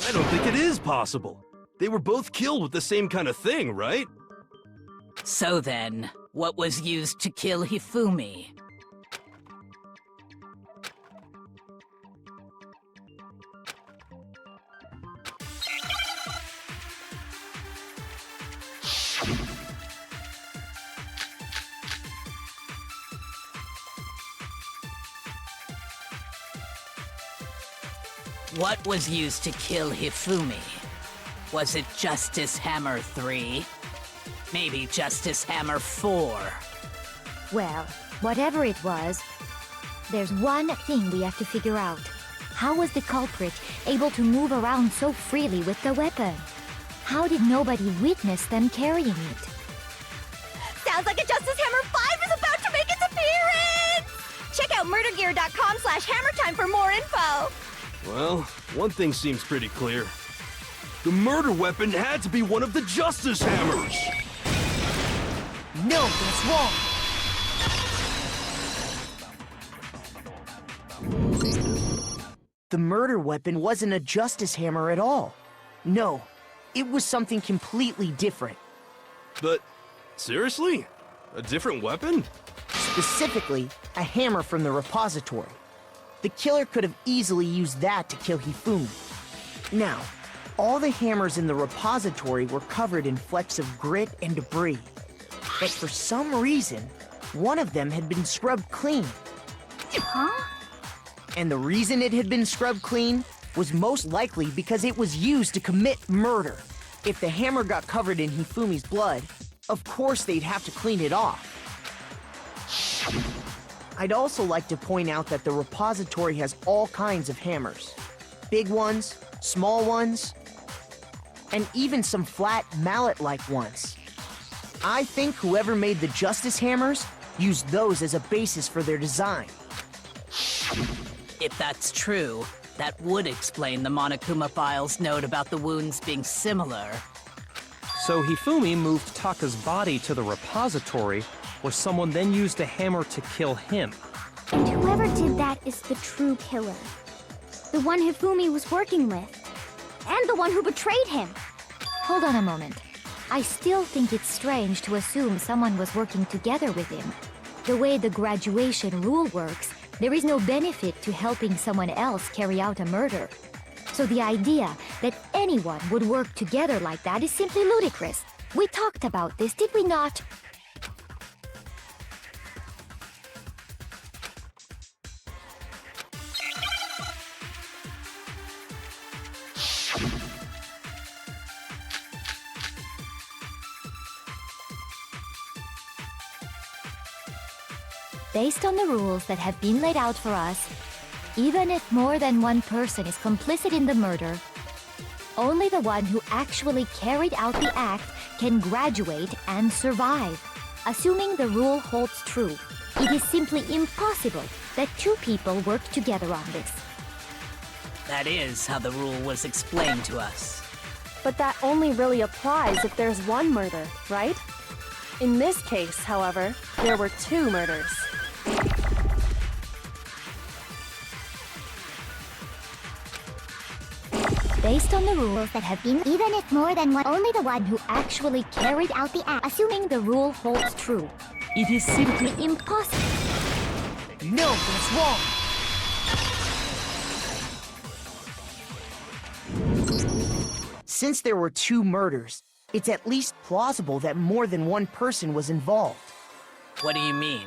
I don't think it is possible. They were both killed with the same kind of thing, right? So then, what was used to kill Hifumi? What was used to kill Hifumi? Was it Justice Hammer 3? Maybe Justice Hammer 4? Well, whatever it was, there's one thing we have to figure out. How was the culprit able to move around so freely with the weapon? How did nobody witness them carrying it? Sounds like a Justice Hammer 5 is about to make its appearance! Check out murdergear.com/hammertime for more info! Well, one thing seems pretty clear. The murder weapon had to be one of the Justice Hammers! No, that's wrong! The murder weapon wasn't a Justice Hammer at all. No, it was something completely different. But, seriously? A different weapon? Specifically, a hammer from the repository. The killer could have easily used that to kill Hifumi. Now, all the hammers in the repository were covered in flecks of grit and debris. But for some reason, one of them had been scrubbed clean. Huh? And the reason it had been scrubbed clean was most likely because it was used to commit murder. If the hammer got covered in Hifumi's blood, of course they'd have to clean it off. I'd also like to point out that the repository has all kinds of hammers. Big ones, small ones, and even some flat mallet-like ones. I think whoever made the Justice Hammers used those as a basis for their design. If that's true, that would explain the Monokuma file's note about the wounds being similar. So Hifumi moved Taka's body to the repository, where someone then used a hammer to kill him. And whoever did that is the true killer. The one Hifumi was working with. And the one who betrayed him. Hold on a moment. I still think it's strange to assume someone was working together with him. The way the graduation rule works, there is no benefit to helping someone else carry out a murder. So the idea that anyone would work together like that is simply ludicrous. We talked about this, did we not? Based on the rules that have been laid out for us, even if more than one person is complicit in the murder, only the one who actually carried out the act can graduate and survive. Assuming the rule holds true, it is simply impossible that two people work together on this. That is how the rule was explained to us. But that only really applies if there's one murder, right? In this case, however, there were two murders. Based on the rules that have been, even if more than one, only the one who actually carried out the act, assuming the rule holds true, it is simply impossible. No, that's wrong. Since there were two murders, it's at least plausible that more than one person was involved. What do you mean?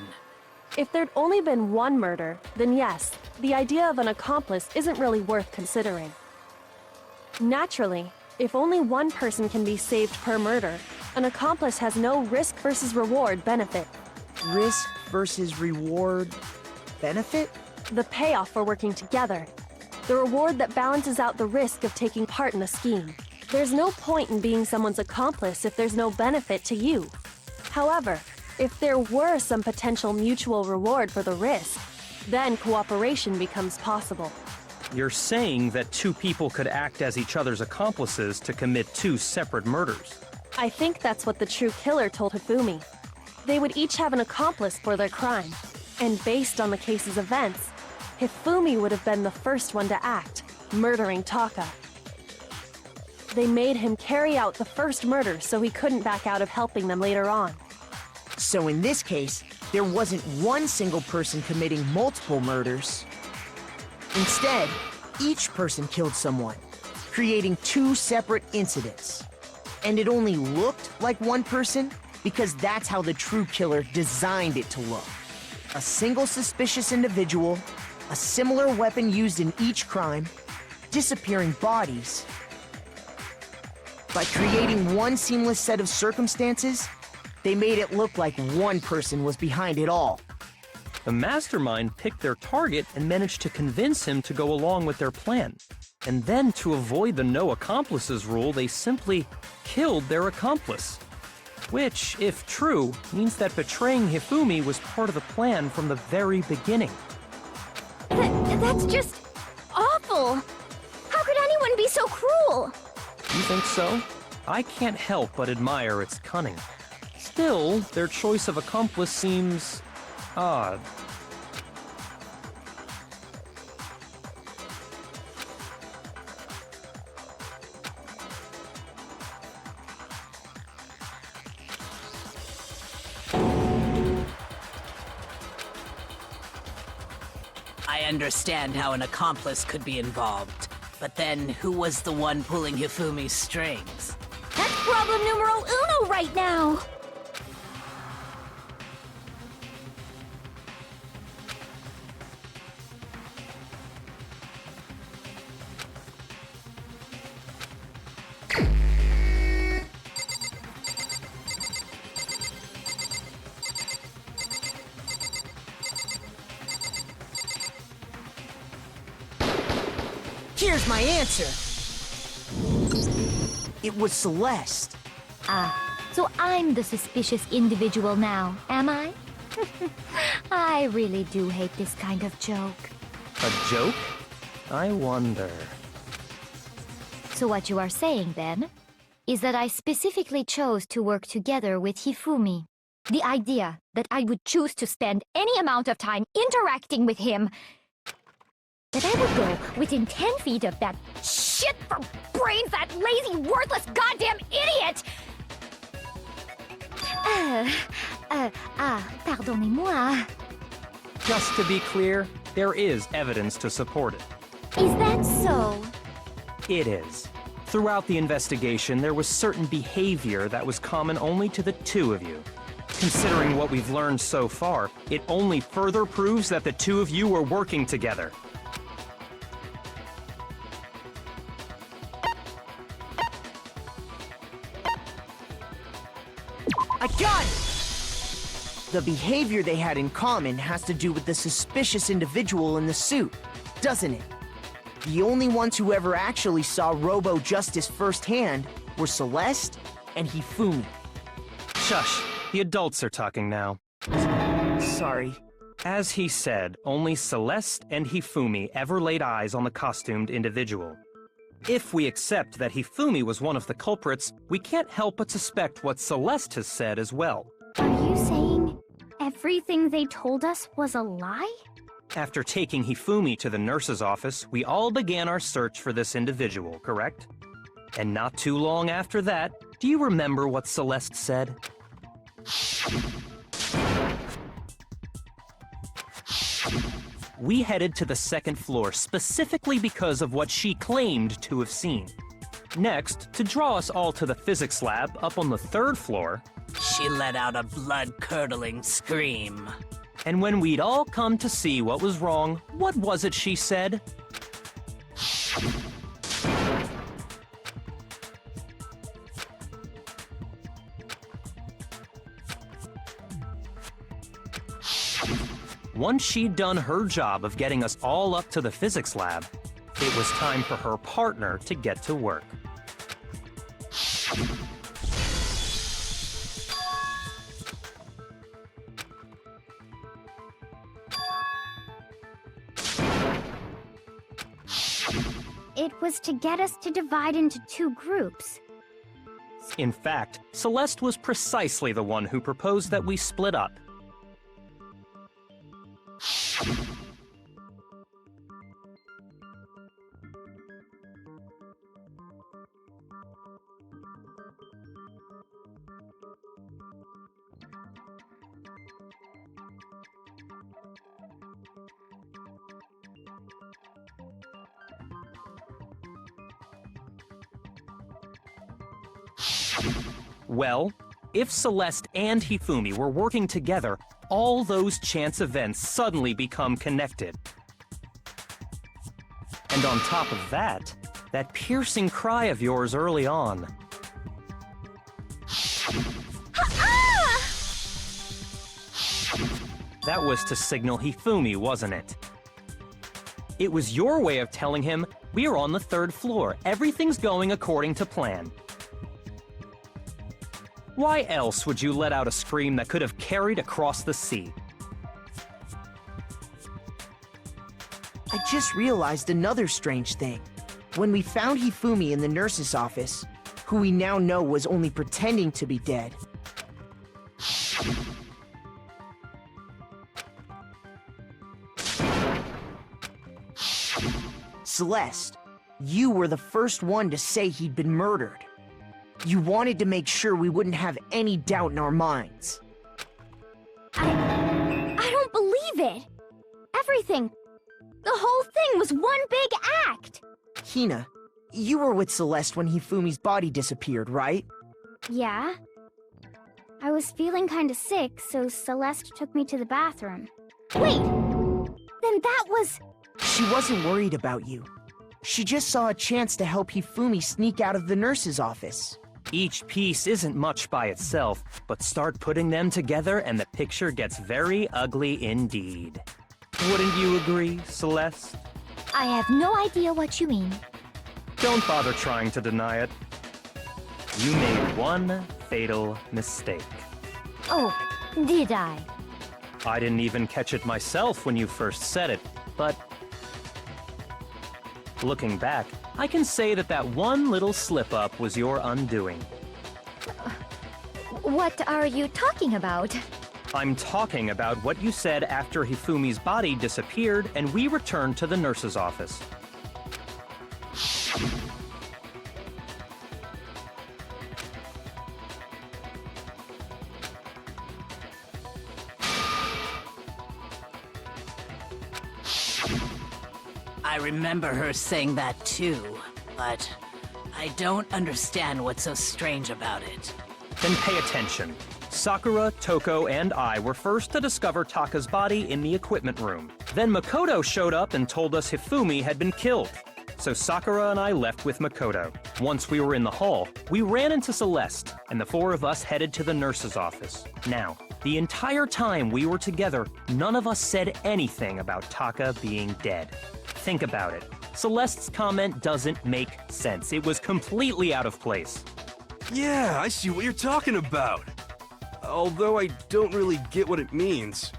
If there'd only been one murder, then yes, the idea of an accomplice isn't really worth considering. Naturally, if only one person can be saved per murder, an accomplice has no risk versus reward benefit. Risk versus reward benefit? The payoff for working together. The reward that balances out the risk of taking part in a scheme. There's no point in being someone's accomplice if there's no benefit to you. However, if there were some potential mutual reward for the risk, then cooperation becomes possible. You're saying that two people could act as each other's accomplices to commit two separate murders. I think that's what the true killer told Hifumi. They would each have an accomplice for their crime. And based on the case's events, Hifumi would have been the first one to act, murdering Taka. They made him carry out the first murder so he couldn't back out of helping them later on. So in this case, there wasn't one single person committing multiple murders. Instead, each person killed someone, creating two separate incidents. And it only looked like one person because that's how the true killer designed it to look. A single suspicious individual, a similar weapon used in each crime, disappearing bodies. By creating one seamless set of circumstances, they made it look like one person was behind it all. The mastermind picked their target and managed to convince him to go along with their plan. And then, to avoid the no accomplices rule, they simply killed their accomplice. Which, if true, means that betraying Hifumi was part of the plan from the very beginning. That's just awful! How could anyone be so cruel? You think so? I can't help but admire its cunning. Still, their choice of accomplice seems odd. I understand how an accomplice could be involved, but then who was the one pulling Hifumi's strings? That's problem numero uno right now! Here's my answer. It was Celeste. Ah, so I'm the suspicious individual now, am I? I really do hate this kind of joke. A joke? I wonder. So what you are saying, then, is that I specifically chose to work together with Hifumi. The idea that I would choose to spend any amount of time interacting with him, that I would go within 10 feet of that shit for brains, that lazy, worthless goddamn idiot! Pardonnez-moi. Just to be clear, there is evidence to support it. Is that so? It is. Throughout the investigation, there was certain behavior that was common only to the two of you. Considering what we've learned so far, it only further proves that the two of you were working together. I got it! The behavior they had in common has to do with the suspicious individual in the suit, doesn't it? The only ones who ever actually saw Robo-Justice firsthand were Celeste and Hifumi. Shush, the adults are talking now. Sorry. As he said, only Celeste and Hifumi ever laid eyes on the costumed individual. If we accept that Hifumi was one of the culprits, we can't help but suspect what Celeste has said as well. Are you saying everything they told us was a lie? After taking Hifumi to the nurse's office, we all began our search for this individual, correct? And not too long after that, do you remember what Celeste said? We headed to the second floor specifically because of what she claimed to have seen. Next, to draw us all to the physics lab up on the third floor, She let out a blood-curdling scream. and when we'd all come to see what was wrong, what was it she said? Once she'd done her job of getting us all up to the physics lab, it was time for her partner to get to work. It was to get us to divide into two groups. In fact, Celeste was precisely the one who proposed that we split up. Well, if Celeste and Hifumi were working together, all those chance events suddenly become connected. And on top of that, that piercing cry of yours early on. That was to signal Hifumi, wasn't it? It was your way of telling him, we're on the third floor, everything's going according to plan. Why else would you let out a scream that could have carried across the sea? I just realized another strange thing. When we found Hifumi in the nurse's office, who we now know was only pretending to be dead, Celeste, you were the first one to say he'd been murdered. You wanted to make sure we wouldn't have any doubt in our minds. I don't believe it. Everything, the whole thing was one big act. Hina, you were with Celeste when Hifumi's body disappeared, right? Yeah. I was feeling kinda sick, so Celeste took me to the bathroom. Wait! Then that was... She wasn't worried about you. She just saw a chance to help Hifumi sneak out of the nurse's office. Each piece isn't much by itself, but start putting them together and the picture gets very ugly indeed. Wouldn't you agree, Celeste? I have no idea what you mean. Don't bother trying to deny it. You made one fatal mistake. Oh, did I? I didn't even catch it myself when you first said it, but... looking back, I can say that that one little slip-up was your undoing. What are you talking about? I'm talking about what you said after Hifumi's body disappeared and we returned to the nurse's office. I remember her saying that too, but I don't understand what's so strange about it. Then pay attention. Sakura, Toko, and I were first to discover Taka's body in the equipment room. Then Makoto showed up and told us Hifumi had been killed. So Sakura and I left with Makoto. Once we were in the hall, we ran into Celeste, and the four of us headed to the nurse's office. Now, the entire time we were together, none of us said anything about Taka being dead. Think about it. Celeste's comment doesn't make sense. It was completely out of place. Yeah, I see what you're talking about. Although I don't really get what it means.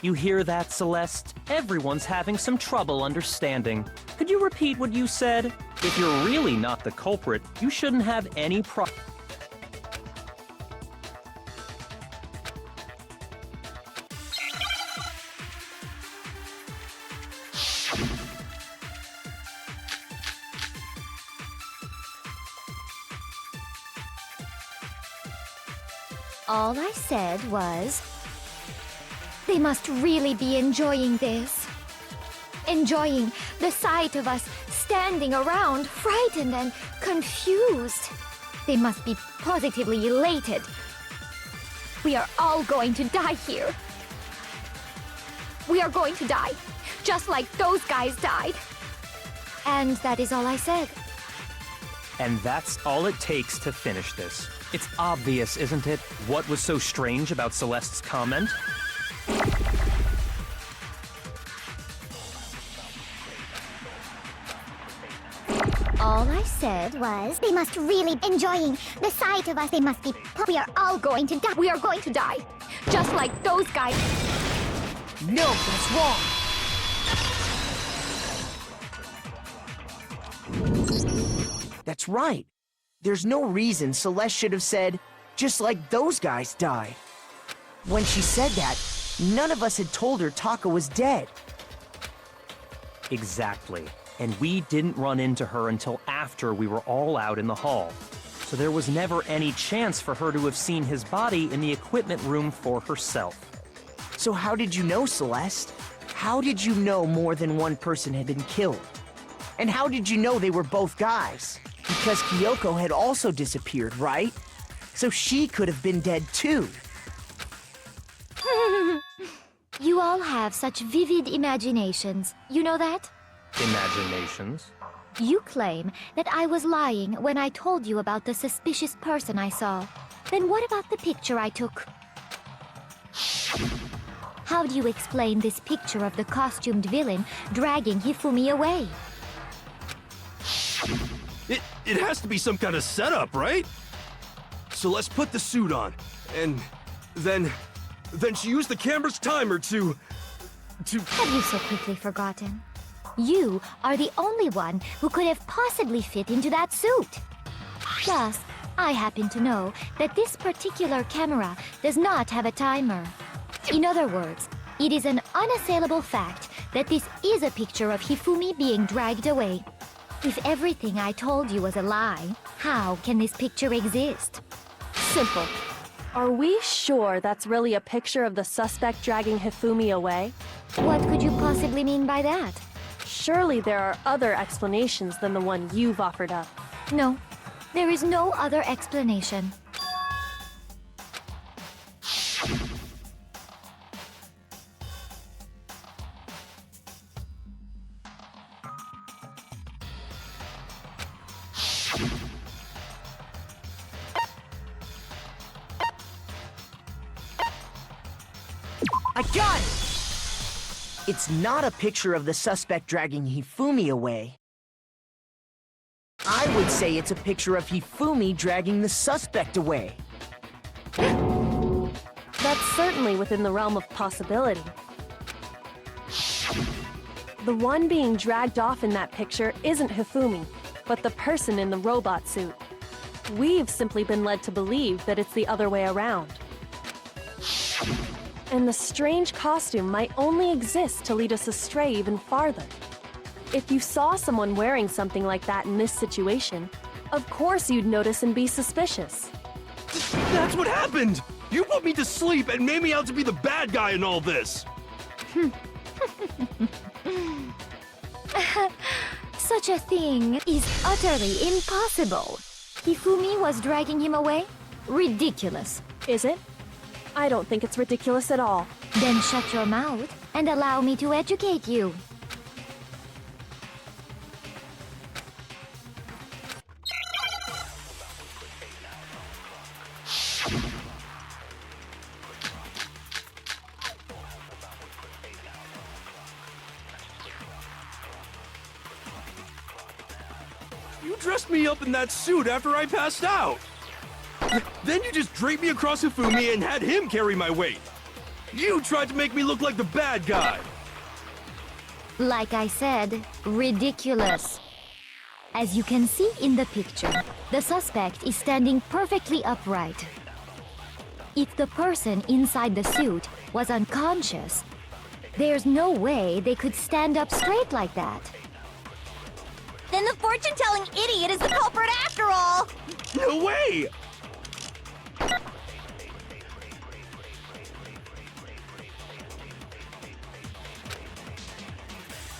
You hear that, Celeste? Everyone's having some trouble understanding. Could you repeat what you said? If you're really not the culprit, you shouldn't have any All I said was, they must really be enjoying this. Enjoying the sight of us standing around, frightened and confused. They must be positively elated. We are all going to die here. We are going to die, just like those guys died. And that is all I said. And that's all it takes to finish this. It's obvious, isn't it? What was so strange about Celeste's comment? All I said was, they must really enjoying the sight of us. They must be. We are all going to die. We are going to die, just like those guys. No, that's wrong. That's right. There's no reason Celeste should have said, just like those guys died. When she said that, none of us had told her Taka was dead. Exactly. And we didn't run into her until after we were all out in the hall. So there was never any chance for her to have seen his body in the equipment room for herself. So how did you know, Celeste? How did you know more than one person had been killed? And how did you know they were both guys? Because Kyoko had also disappeared, right? So she could have been dead too. You all have such vivid imaginations. You know that? Imaginations? You claim that I was lying when I told you about the suspicious person I saw. Then what about the picture I took? How do you explain this picture of the costumed villain dragging Hifumi away? It has to be some kind of setup, right? So let's put the suit on, and then she used the camera's timer to... Have you so quickly forgotten? You are the only one who could have possibly fit into that suit. Plus, I happen to know that this particular camera does not have a timer. In other words, it is an unassailable fact that this is a picture of Hifumi being dragged away. If everything I told you was a lie, how can this picture exist? Simple. Are we sure that's really a picture of the suspect dragging Hifumi away? What could you possibly mean by that? Surely there are other explanations than the one you've offered up. No, there is no other explanation. I got it! It's not a picture of the suspect dragging Hifumi away. I would say it's a picture of Hifumi dragging the suspect away. That's certainly within the realm of possibility. The one being dragged off in that picture isn't Hifumi, but the person in the robot suit. We've simply been led to believe that it's the other way around. And the strange costume might only exist to lead us astray even farther. If you saw someone wearing something like that in this situation, of course you'd notice and be suspicious. That's what happened! You put me to sleep and made me out to be the bad guy in all this! Such a thing is utterly impossible. Hifumi was dragging him away? Ridiculous. Is it? I don't think it's ridiculous at all. Then shut your mouth and allow me to educate you. You dressed me up in that suit after I passed out! Then you just draped me across Hifumi and had him carry my weight! You tried to make me look like the bad guy! Like I said, ridiculous. As you can see in the picture, the suspect is standing perfectly upright. If the person inside the suit was unconscious, there's no way they could stand up straight like that. Then the fortune-telling idiot is the culprit after all! No way!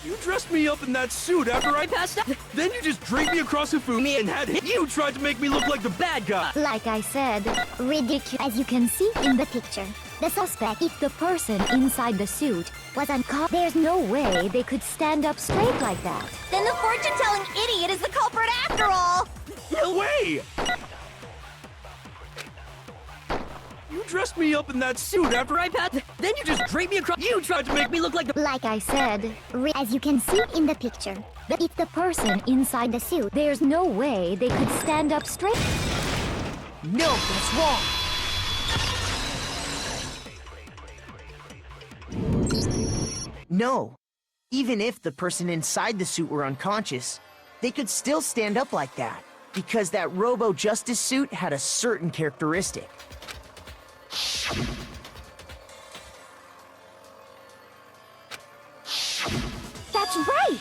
You dressed me up in that suit after I passed out. Then you just draped me across Hifumi and had him. You tried to make me look like the bad guy. Like I said, ridiculous. As you can see in the picture, the suspect, if the person inside the suit was unconscious, there's no way they could stand up straight like that. Then the fortune-telling idiot is the culprit after all! No way! You dressed me up in that suit after I passed. Then you just draped me across. You tried to make me look like the. Like I said, as you can see in the picture, that if the person inside the suit, there's no way they could stand up straight. No, that's wrong. No. Even if the person inside the suit were unconscious, they could still stand up like that, because that Robo-Justice suit had a certain characteristic. That's right!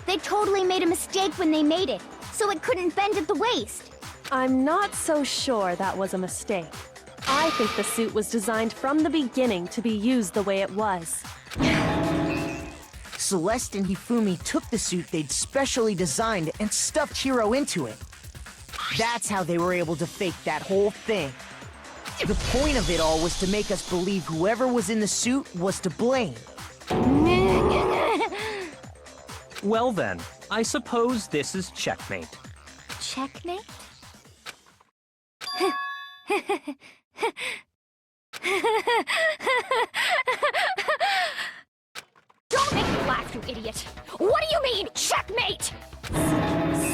They totally made a mistake when they made it, so it couldn't bend at the waist. I'm not so sure that was a mistake. I think the suit was designed from the beginning to be used the way it was. Celeste and Hifumi took the suit they'd specially designed and stuffed Hiro into it. That's how they were able to fake that whole thing. The point of it all was to make us believe whoever was in the suit was to blame. Well then, I suppose this is checkmate. Checkmate? Don't make me laugh, you idiot! What do you mean, checkmate?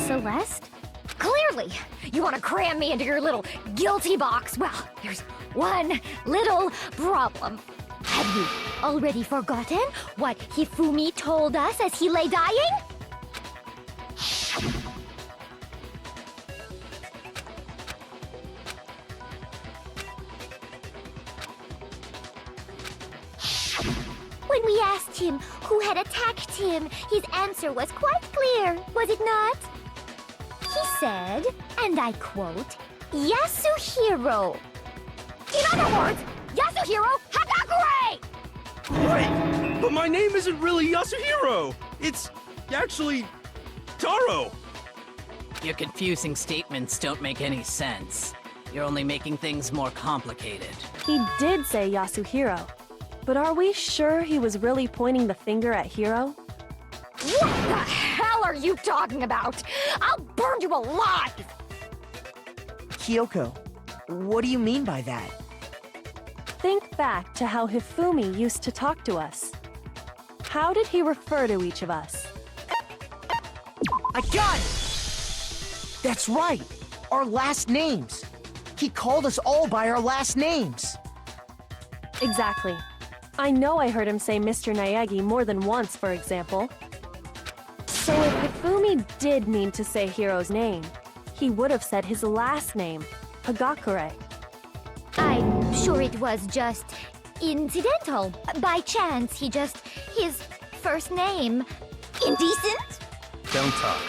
Celeste? Clearly, you want to cram me into your little guilty box. Well, there's one little problem. Have you already forgotten what Hifumi told us as he lay dying? When we asked him who had attacked him, his answer was quite clear, was it not? He said, and I quote, Yasuhiro. In other words, Yasuhiro Hagakure! Wait! But my name isn't really Yasuhiro! It's actually Taro! Your confusing statements don't make any sense. You're only making things more complicated. He did say Yasuhiro, but are we sure he was really pointing the finger at Hiro? What the hell are you talking about? I'll burn you alive! Kyoko, what do you mean by that? Think back to how Hifumi used to talk to us. How did he refer to each of us? I got it! That's right! Our last names! He called us all by our last names! Exactly. I know I heard him say Mr. Naegi more than once, for example. So if Hifumi did mean to say Hiro's name, he would have said his last name, Hagakure. I'm sure it was just incidental. By chance, his first name. Indecent? Don't talk.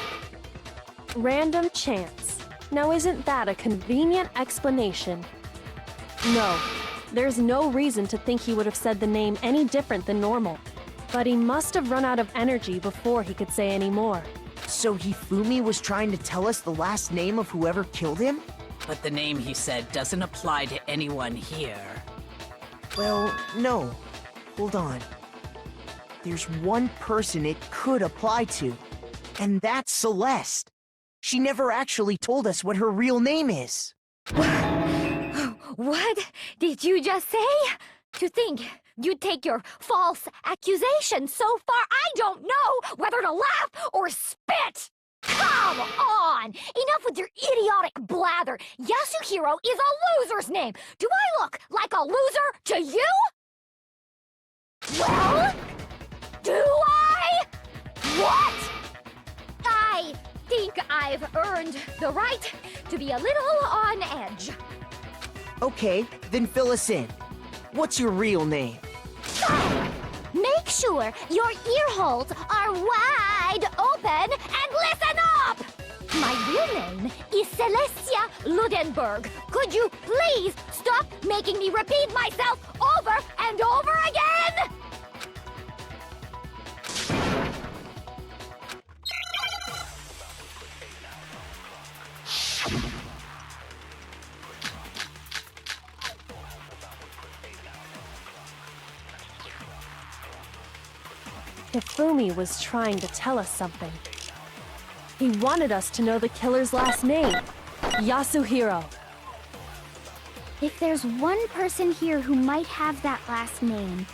Random chance. Now isn't that a convenient explanation? No, there's no reason to think he would have said the name any different than normal. But he must have run out of energy before he could say any more. So Hifumi was trying to tell us the last name of whoever killed him? But the name he said doesn't apply to anyone here. Well, no. Hold on. There's one person it could apply to, and that's Celeste. She never actually told us what her real name is. What did you just say? To think you'd take your false accusation so far, I don't know whether to laugh or spit! Come on! Enough with your idiotic blather! Yasuhiro is a loser's name! Do I look like a loser to you? Well? Do I? What? I think I've earned the right to be a little on edge. Okay, then fill us in. What's your real name? Make sure your ear holes are wide open and listen up! My real name is Celestia Ludenberg. Could you please stop making me repeat myself over and over again? Hifumi was trying to tell us something. He wanted us to know the killer's last name, Yasuhiro. If there's one person here who might have that last name,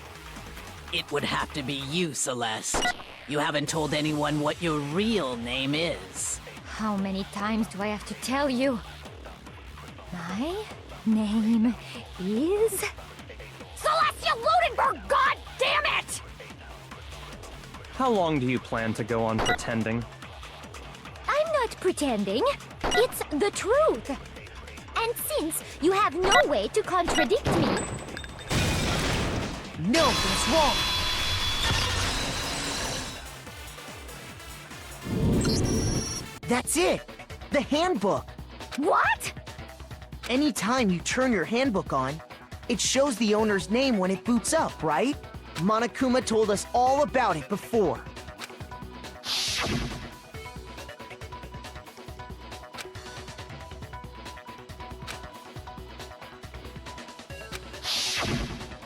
It would have to be you, Celeste. You haven't told anyone what your real name is. How many times do I have to tell you? My name is... Celestia Ludenberg, god damn it! How long do you plan to go on pretending? I'm not pretending. It's the truth. And since you have no way to contradict me... No, that's wrong! That's it! The handbook! What? Anytime you turn your handbook on, it shows the owner's name when it boots up, right? Monokuma told us all about it before.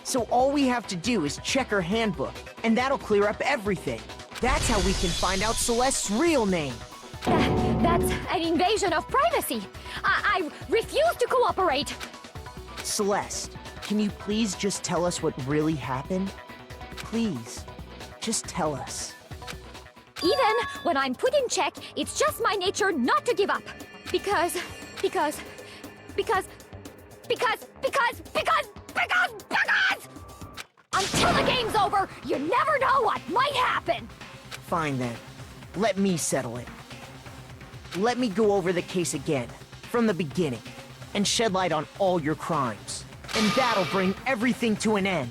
So all we have to do is check her handbook, and that'll clear up everything. That's how we can find out Celeste's real name. That's an invasion of privacy. I refuse to cooperate. Celeste, can you please just tell us what really happened? Please, just tell us. Even when I'm put in check, it's just my nature not to give up. Because... Until the game's over, you never know what might happen. Fine then. Let me settle it. Let me go over the case again, from the beginning, and shed light on all your crimes. And that'll bring everything to an end.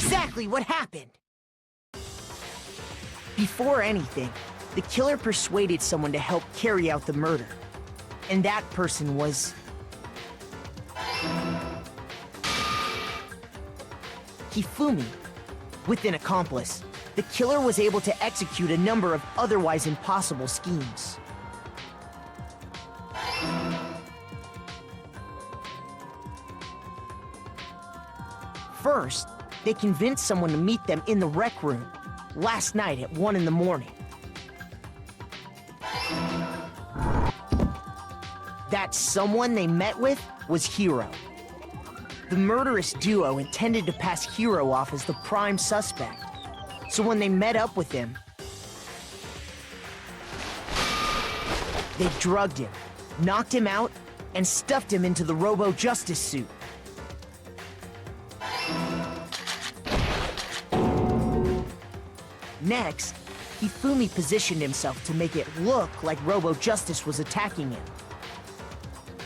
exactly what happened. Before anything, the killer persuaded someone to help carry out the murder. And that person was... Hifumi. With an accomplice, the killer was able to execute a number of otherwise impossible schemes. First, they convinced someone to meet them in the rec room last night at 1 in the morning. That someone they met with was Hiro. The murderous duo intended to pass Hiro off as the prime suspect, so when they met up with him, they drugged him, knocked him out, and stuffed him into the Robo-Justice suit. Next, Hifumi positioned himself to make it look like Robo-Justice was attacking him,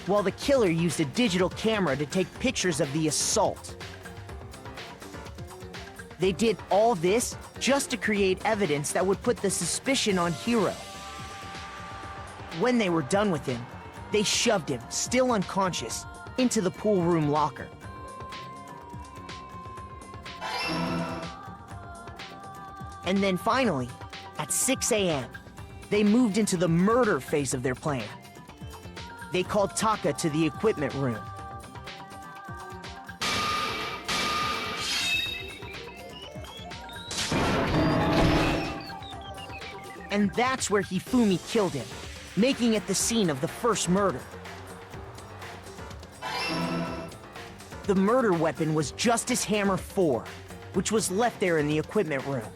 while the killer used a digital camera to take pictures of the assault. They did all this just to create evidence that would put the suspicion on Hiro. When they were done with him, they shoved him, still unconscious, into the pool room locker. And then finally, at 6 a.m., they moved into the murder phase of their plan. They called Taka to the equipment room. And that's where Hifumi killed him, making it the scene of the first murder. The murder weapon was Justice Hammer 4, which was left there in the equipment room.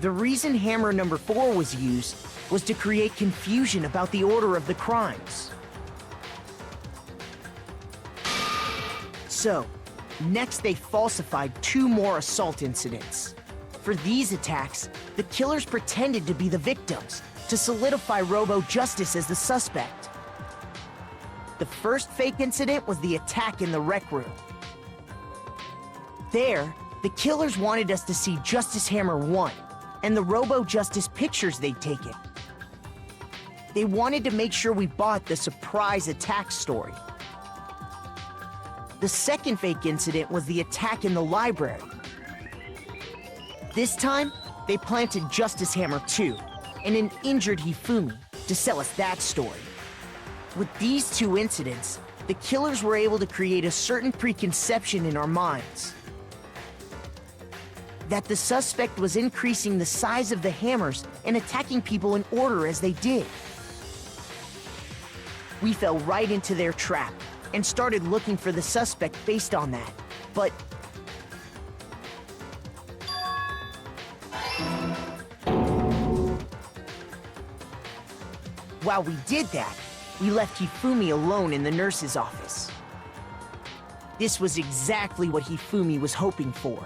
The reason Hammer number 4 was used was to create confusion about the order of the crimes. So, next they falsified 2 more assault incidents. For these attacks, the killers pretended to be the victims to solidify Robo-Justice as the suspect. The first fake incident was the attack in the rec room. There, the killers wanted us to see Justice Hammer 1 and the Robo-Justice pictures they'd taken. They wanted to make sure we bought the surprise attack story. The second fake incident was the attack in the library. This time, they planted Justice Hammer 2 and an injured Hifumi to sell us that story. With these 2 incidents, the killers were able to create a certain preconception in our minds that the suspect was increasing the size of the hammers and attacking people in order as they did. We fell right into their trap and started looking for the suspect based on that, but while we did that, we left Hifumi alone in the nurse's office. This was exactly what Hifumi was hoping for.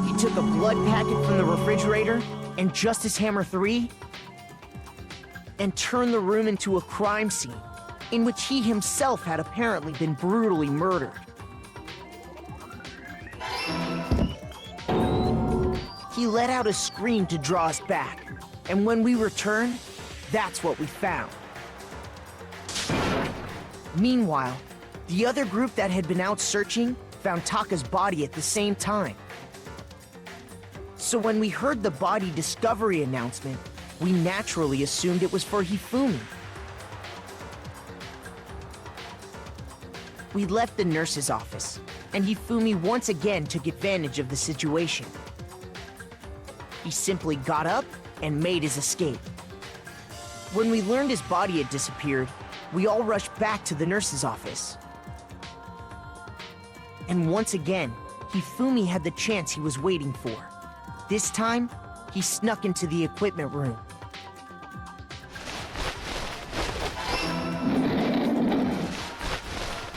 He took a blood packet from the refrigerator and Justice Hammer 3 and turned the room into a crime scene in which he himself had apparently been brutally murdered. He let out a scream to draw us back, and when we returned, that's what we found. Meanwhile, the other group that had been out searching found Taka's body at the same time. So when we heard the body discovery announcement, we naturally assumed it was for Hifumi. We left the nurse's office, and Hifumi once again took advantage of the situation. He simply got up and made his escape. When we learned his body had disappeared, we all rushed back to the nurse's office. And once again, Hifumi had the chance he was waiting for. This time, he snuck into the equipment room.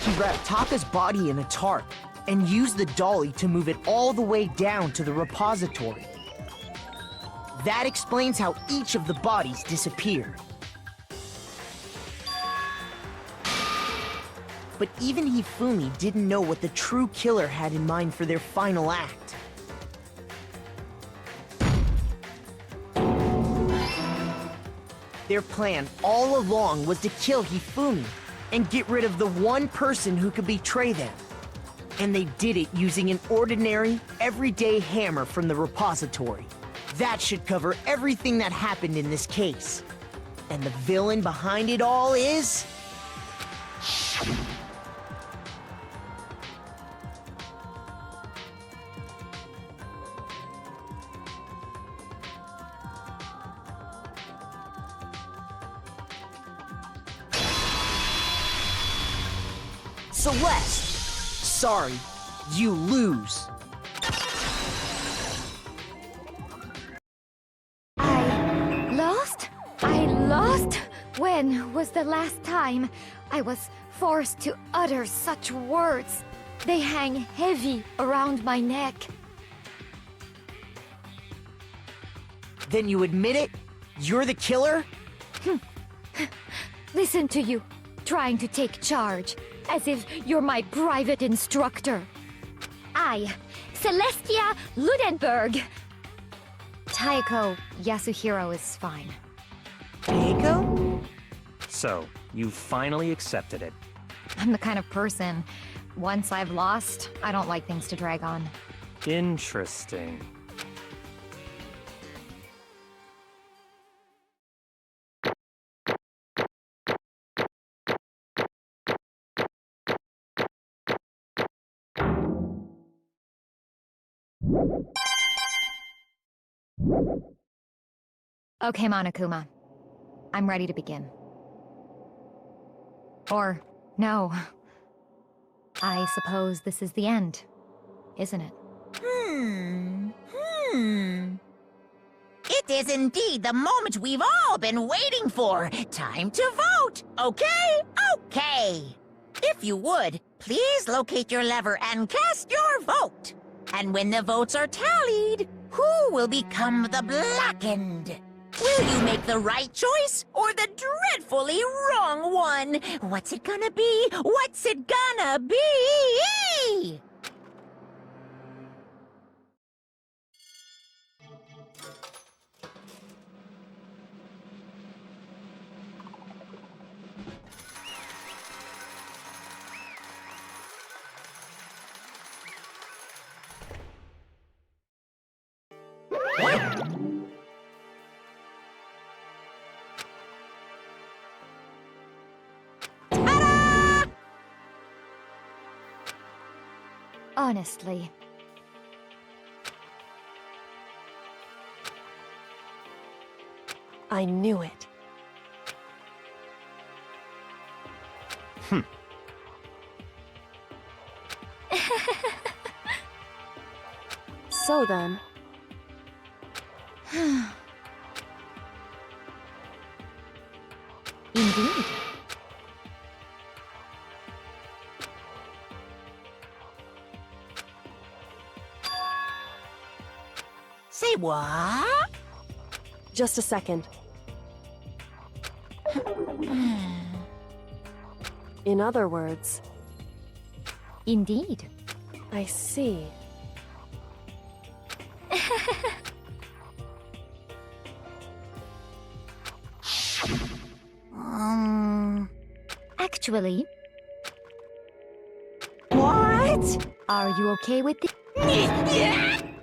He wrapped Taka's body in a tarp and used the dolly to move it all the way down to the repository. That explains how each of the bodies disappeared. But even Hifumi didn't know what the true killer had in mind for their final act. Their plan all along was to kill Hifumi and get rid of the one person who could betray them. And they did it using an ordinary, everyday hammer from the repository. That should cover everything that happened in this case. And the villain behind it all is... Celeste! Sorry, you lose. I lost? When was the last time I was forced to utter such words? They hang heavy around my neck. Then you admit it? You're the killer? Listen to you, trying to take charge, as if you're my private instructor. I, Celestia Ludenberg. Taeko Yasuhiro is fine. Taeko? So, you finally accepted it. I'm the kind of person, once I've lost, I don't like things to drag on. Interesting. Okay, Monokuma. I'm ready to begin. Or, no. I suppose this is the end, isn't it? It is indeed the moment we've all been waiting for. Time to vote. Okay? Okay. If you would, please locate your lever and cast your vote. And when the votes are tallied, who will become the blackened? Will you make the right choice or the dreadfully wrong one? What's it gonna be? What's it gonna be? Honestly. I knew it. So then... Indeed. Say what? Just a second. In other words... Indeed. I see. Actually, What? are you okay with this?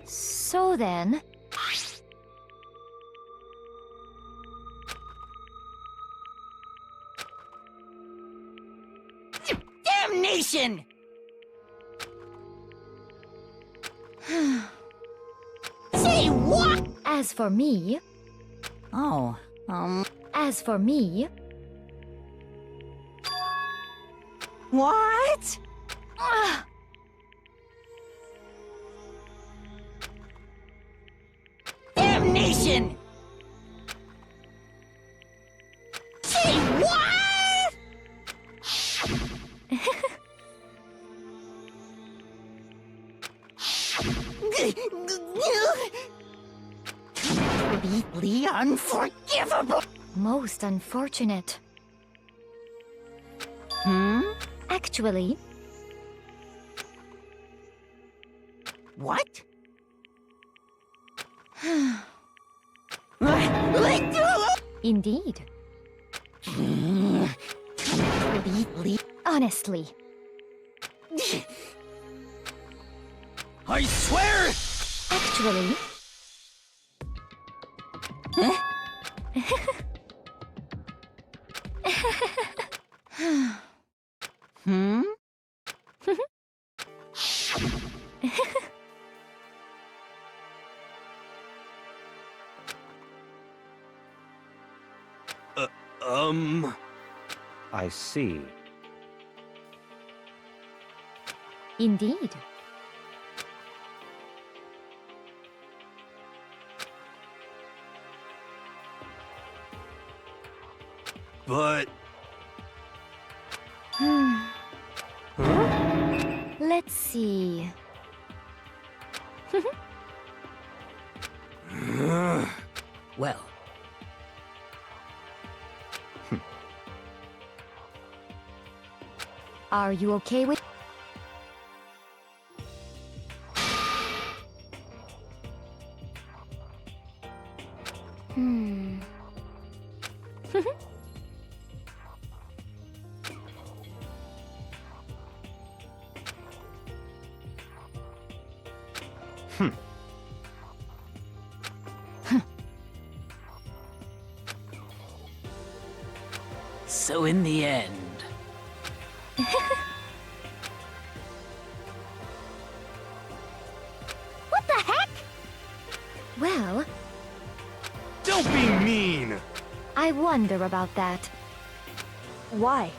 So then... Damnation! Say what? As for me... Oh, As for me... what? Damnation! Say what? Completely unforgivable. Most unfortunate. Actually, What? indeed. Honestly, I swear! actually, Hmm? I see. indeed. But... Let's see. Well, Are you okay with? Hmm. so in the end, What the heck? Well, Don't be mean! I wonder about that. Why?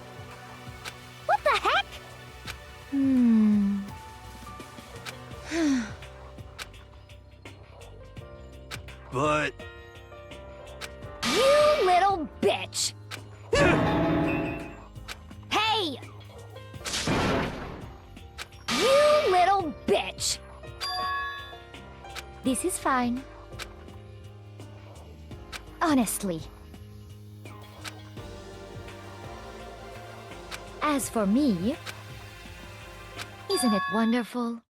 What the heck? Hmm. But... You little bitch! Hey! You little bitch! This is fine. Honestly. As for me, isn't it wonderful?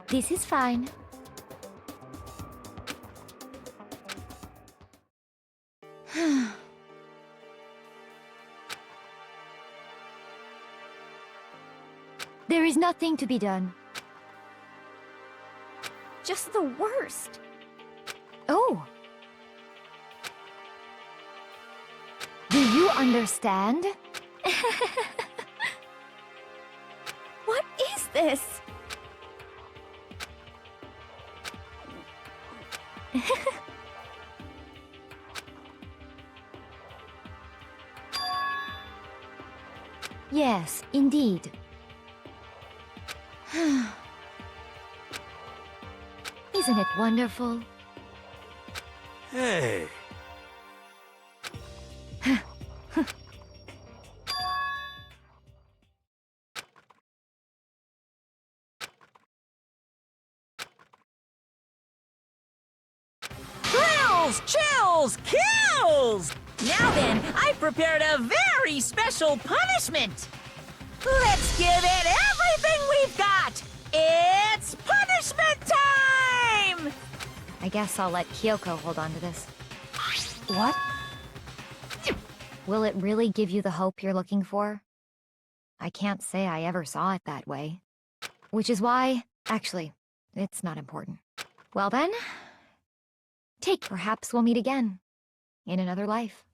This is fine. There is nothing to be done. Just the worst. Oh. Do you understand? What is this? Yes, indeed. Isn't it wonderful? Hey... Thrills, chills, kills! Now then, I've prepared a very special punishment. Let's give it everything we've got. It's punishment time! I guess I'll let Kyoko hold on to this. What? Will it really give you the hope you're looking for? I can't say I ever saw it that way. Which is why, actually, it's not important. Well then, take perhaps we'll meet again. In another life.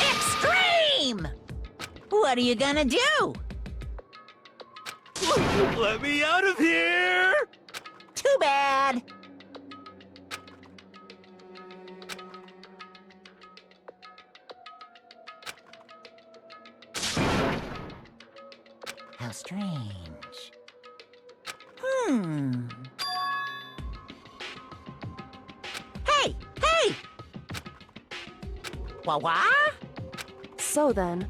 Extreme! What are you gonna do? Let me out of here! Too bad. How strange. Hey! Hey! Wah-wah? So then,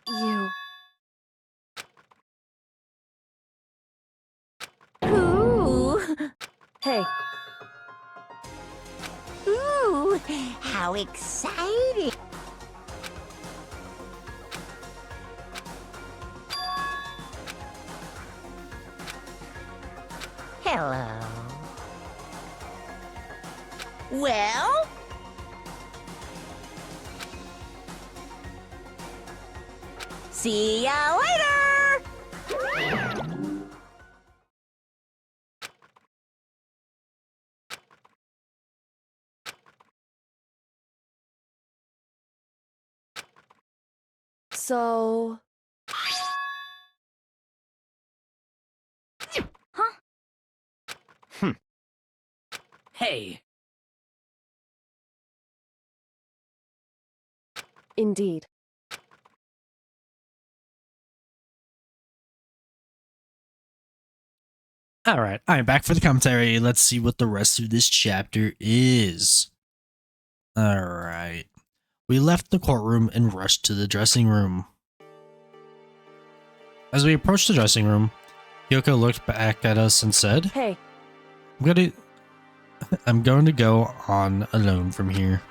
you... Ooh! Hey, Ooh! How exciting! Hello. Well? See ya later! so... Hey, Indeed. Alright, I'm back for the commentary. Let's see what the rest of this chapter is. Alright. We left the courtroom and rushed to the dressing room. As we approached the dressing room, Kyoko looked back at us and said, Hey, I'm going to go on alone from here.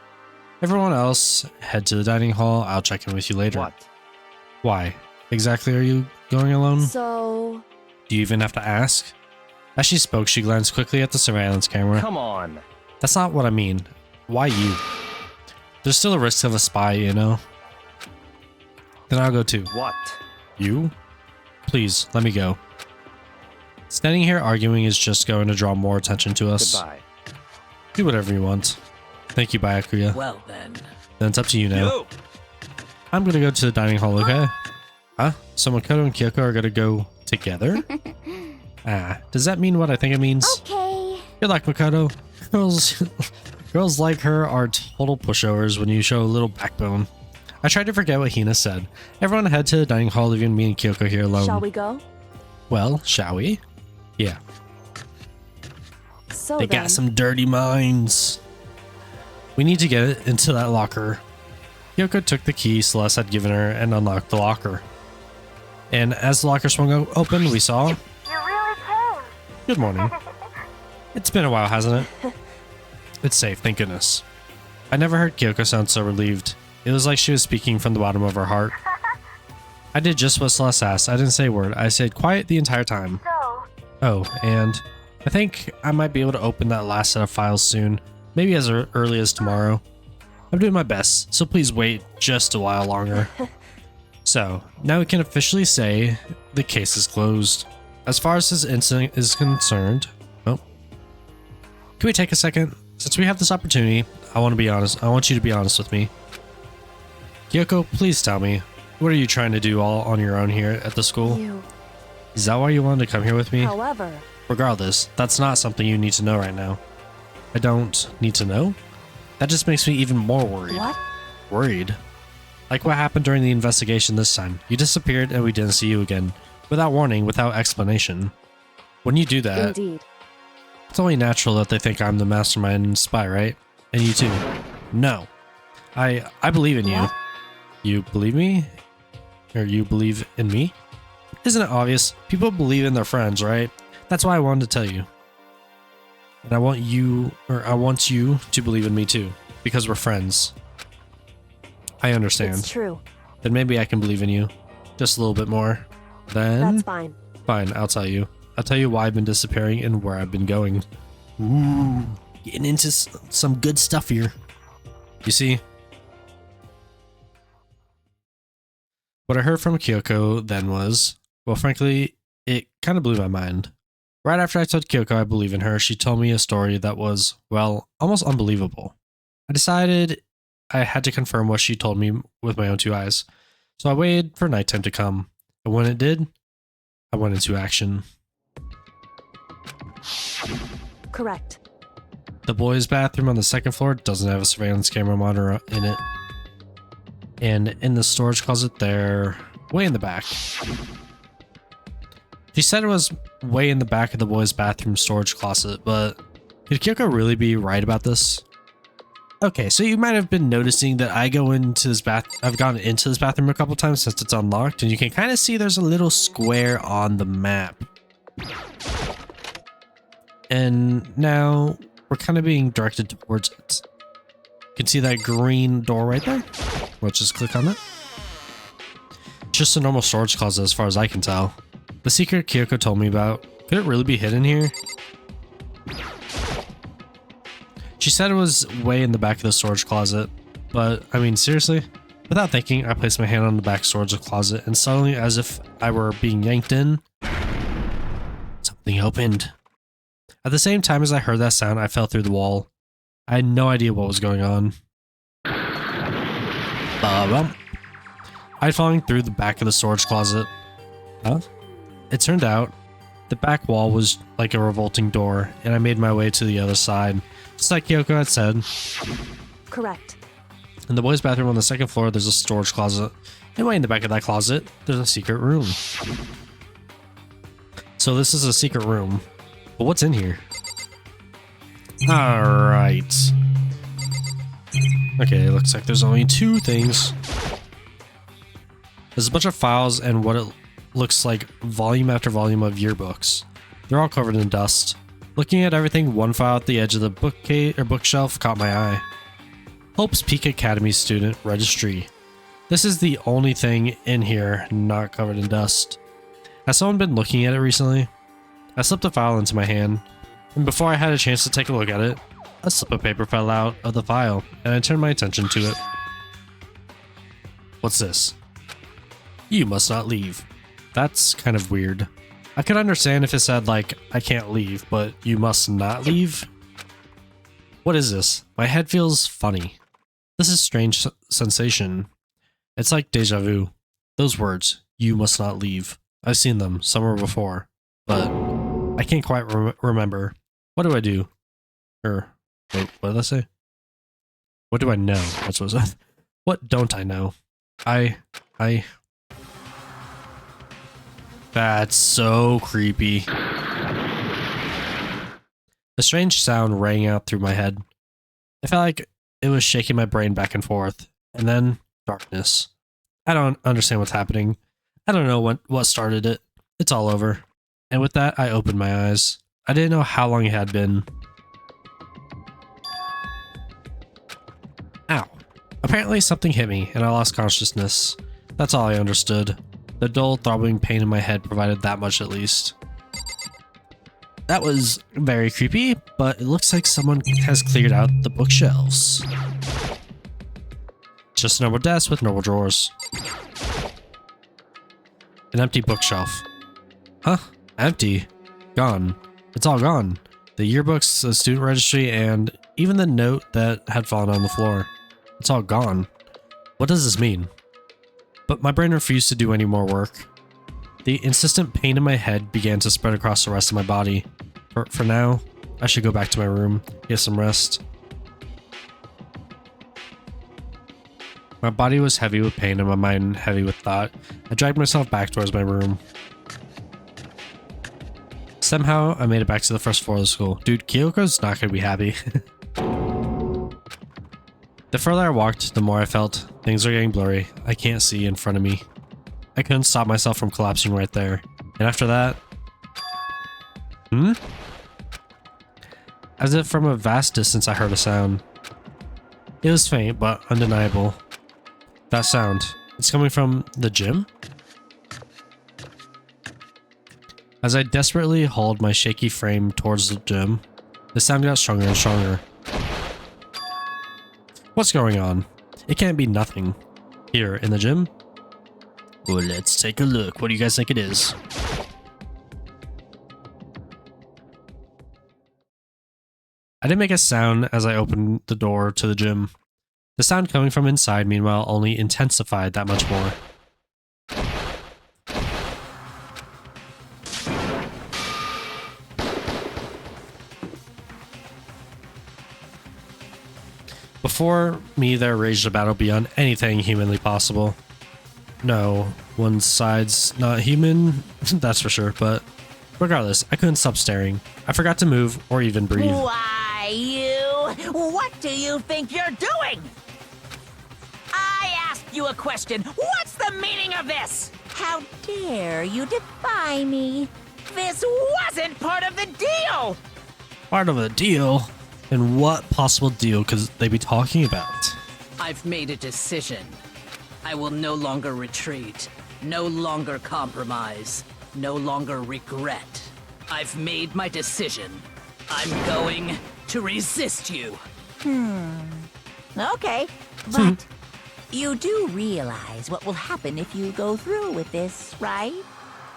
Everyone else, head to the dining hall. I'll check in with you later. What? Why? Exactly are you going alone? so... Do you even have to ask? As she spoke, she glanced quickly at the surveillance camera. Come on. That's not what I mean. Why you? There's still a risk of a spy, you know? Then I'll go too. What? You? Please, let me go. Standing here arguing is just going to draw more attention to us. Goodbye. Do whatever you want. Thank you, Byakuya. well then. Then it's up to you now. Yo! I'm gonna go to the dining hall, okay? Huh? So Makoto and Kyoko are gonna go together? Does that mean what I think it means? Okay. Good luck, Makoto. Girls like her are total pushovers when you show a little backbone. I tried to forget what Hina said. Everyone head to the dining hall, leaving me and Kyoko here alone. Shall we go? Well, shall we? Yeah. So They then, got some dirty minds. We need to get into that locker. Kyoko took the key Celeste had given her and unlocked the locker. And as the locker swung open, we saw... You really came. Good morning. It's been a while, hasn't it? It's safe, thank goodness. I never heard Kyoko sound so relieved. It was like she was speaking from the bottom of her heart. I did just what Celeste asked. I didn't say a word. I stayed quiet the entire time. So, Oh, and I think I might be able to open that last set of files soon. Maybe as early as tomorrow. I'm doing my best, so please wait just a while longer. So, now we can officially say the case is closed. As far as this incident is concerned... Oh. Can we take a second? Since we have this opportunity, I want to be honest. I want you to be honest with me. Kyoko, please tell me. What are you trying to do all on your own here at the school? you... Is that why you wanted to come here with me? However, Regardless, that's not something you need to know right now. I don't need to know? That just makes me even more worried. what? Worried? Like what happened during the investigation this time. You disappeared and we didn't see you again. Without warning, without explanation. When you do that, Indeed. it's only natural that they think I'm the mastermind and spy, right? And you too. No. I believe in you. What? You believe me? Or you believe in me? Isn't it obvious? People believe in their friends, right? That's why I wanted to tell you. And I want you to believe in me too. Because we're friends. I understand. It's true. Then maybe I can believe in you. Just a little bit more. Then... That's fine. Fine, I'll tell you. I'll tell you why I've been disappearing and where I've been going. Ooh, getting into some good stuff here. You see? What I heard from Kyoko then was, well, frankly, it kind of blew my mind. Right after I told Kyoko I believe in her, she told me a story that was, well, almost unbelievable. I decided I had to confirm what she told me with my own two eyes. So I waited for nighttime to come. And when it did, I went into action. Correct. The boys' bathroom on the second floor doesn't have a surveillance camera monitor in it. And in the storage closet there, way in the back. She said it was way in the back of the boys' bathroom storage closet, but could Kyoko really be right about this? Okay, so you might have been noticing that I've gone into this bathroom a couple times since it's unlocked, and you can kind of see there's a little square on the map. And now we're kind of being directed towards it. You can see that green door right there. Let's just click on it. Just a normal storage closet as far as I can tell. The secret Kyoko told me about, could it really be hidden here? She said it was way in the back of the storage closet, but I mean, seriously? Without thinking, I placed my hand on the back storage closet, and suddenly, as if I were being yanked in, something opened. At the same time as I heard that sound, I fell through the wall. I had no idea what was going on. I'd fallen through the back of the storage closet. Huh? It turned out the back wall was like a revolting door, and I made my way to the other side, just like Kyoko had said. Correct. In the boys' bathroom on the second floor, there's a storage closet, and way in the back of that closet, there's a secret room. So this is a secret room, but what's in here? Alright. Okay, looks like there's only two things. There's a bunch of files and what it looks like volume after volume of yearbooks. They're all covered in dust. Looking at everything, one file at the edge of the bookshelf caught my eye. Hope's Peak Academy Student Registry. This is the only thing in here not covered in dust. Has someone been looking at it recently? I slipped a file into my hand, and before I had a chance to take a look at it, a slip of paper fell out of the file, and I turned my attention to it. What's this? You must not leave. That's kind of weird. I could understand if it said, like, I can't leave, but you must not leave? What is this? My head feels funny. This is a strange sensation. It's like deja vu. Those words, you must not leave. I've seen them somewhere before, but I can't quite remember. What do I do? Wait, what did I say? What do I know? That's what it said. What don't I know? That's so creepy. A strange sound rang out through my head. I felt like it was shaking my brain back and forth. And then, darkness. I don't understand what's happening. I don't know what started it. It's all over. And with that, I opened my eyes. I didn't know how long it had been. Ow. Apparently something hit me, and I lost consciousness. That's all I understood. The dull, throbbing pain in my head provided that much at least. That was very creepy, but it looks like someone has cleared out the bookshelves. Just a normal desk with normal drawers. An empty bookshelf. Huh? Empty? Gone. It's all gone. The yearbooks, the student registry, and even the note that had fallen on the floor. It's all gone. What does this mean? But my brain refused to do any more work. The insistent pain in my head began to spread across the rest of my body. For now, I should go back to my room, get some rest. My body was heavy with pain and my mind heavy with thought. I dragged myself back towards my room. Somehow, I made it back to the first floor of the school. Dude, Kyoko's not gonna be happy. The further I walked, the more I felt things are getting blurry. I can't see in front of me. I couldn't stop myself from collapsing right there. And after that... As if from a vast distance I heard a sound. It was faint, but undeniable. That sound, it's coming from the gym? As I desperately hauled my shaky frame towards the gym, the sound got stronger and stronger. What's going on? It can't be nothing. Here, in the gym? Well, let's take a look. What do you guys think it is? I didn't make a sound as I opened the door to the gym. The sound coming from inside, meanwhile, only intensified that much more. Before me, there raged a battle beyond anything humanly possible. No, one side's not human, that's for sure, but regardless, I couldn't stop staring. I forgot to move or even breathe. Why, you? What do you think you're doing? I asked you a question. What's the meaning of this? How dare you defy me? This wasn't part of the deal! Part of a deal? And what possible deal could they be talking about? I've made a decision. I will no longer retreat, no longer compromise, no longer regret. I've made my decision. I'm going to resist you. Okay, but you do realize what will happen if you go through with this, right?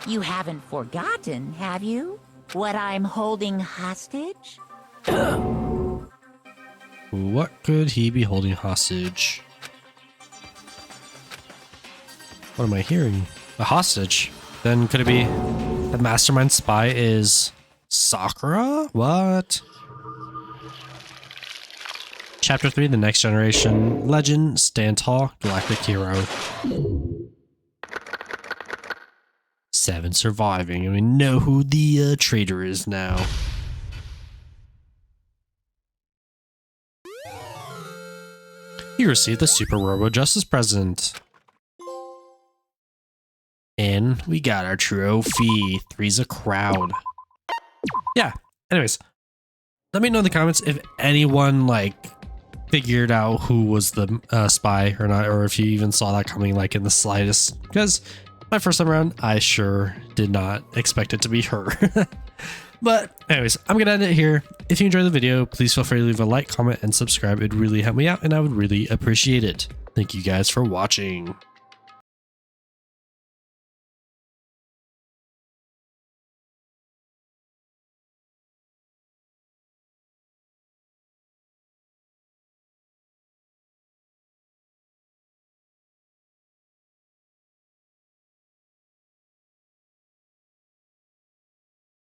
You haven't forgotten, have you? What I'm holding hostage? What could he be holding hostage? What am I hearing? A hostage? Then could it be the mastermind spy is Sakura? What? Chapter 3, The Next Generation. Legend, Stand Tall, Galactic Hero. 7 surviving, and we know who the traitor is now. You received the Super Robo Justice present. And we got our trophy. 3's a crowd. Yeah, anyways. Let me know in the comments if anyone, like, figured out who was the spy or not, or if you even saw that coming, like, in the slightest. Because my first time around, I sure did not expect it to be her. But anyways, I'm going to end it here. If you enjoyed the video, please feel free to leave a like, comment, and subscribe. It'd really help me out, and I would really appreciate it. Thank you guys for watching.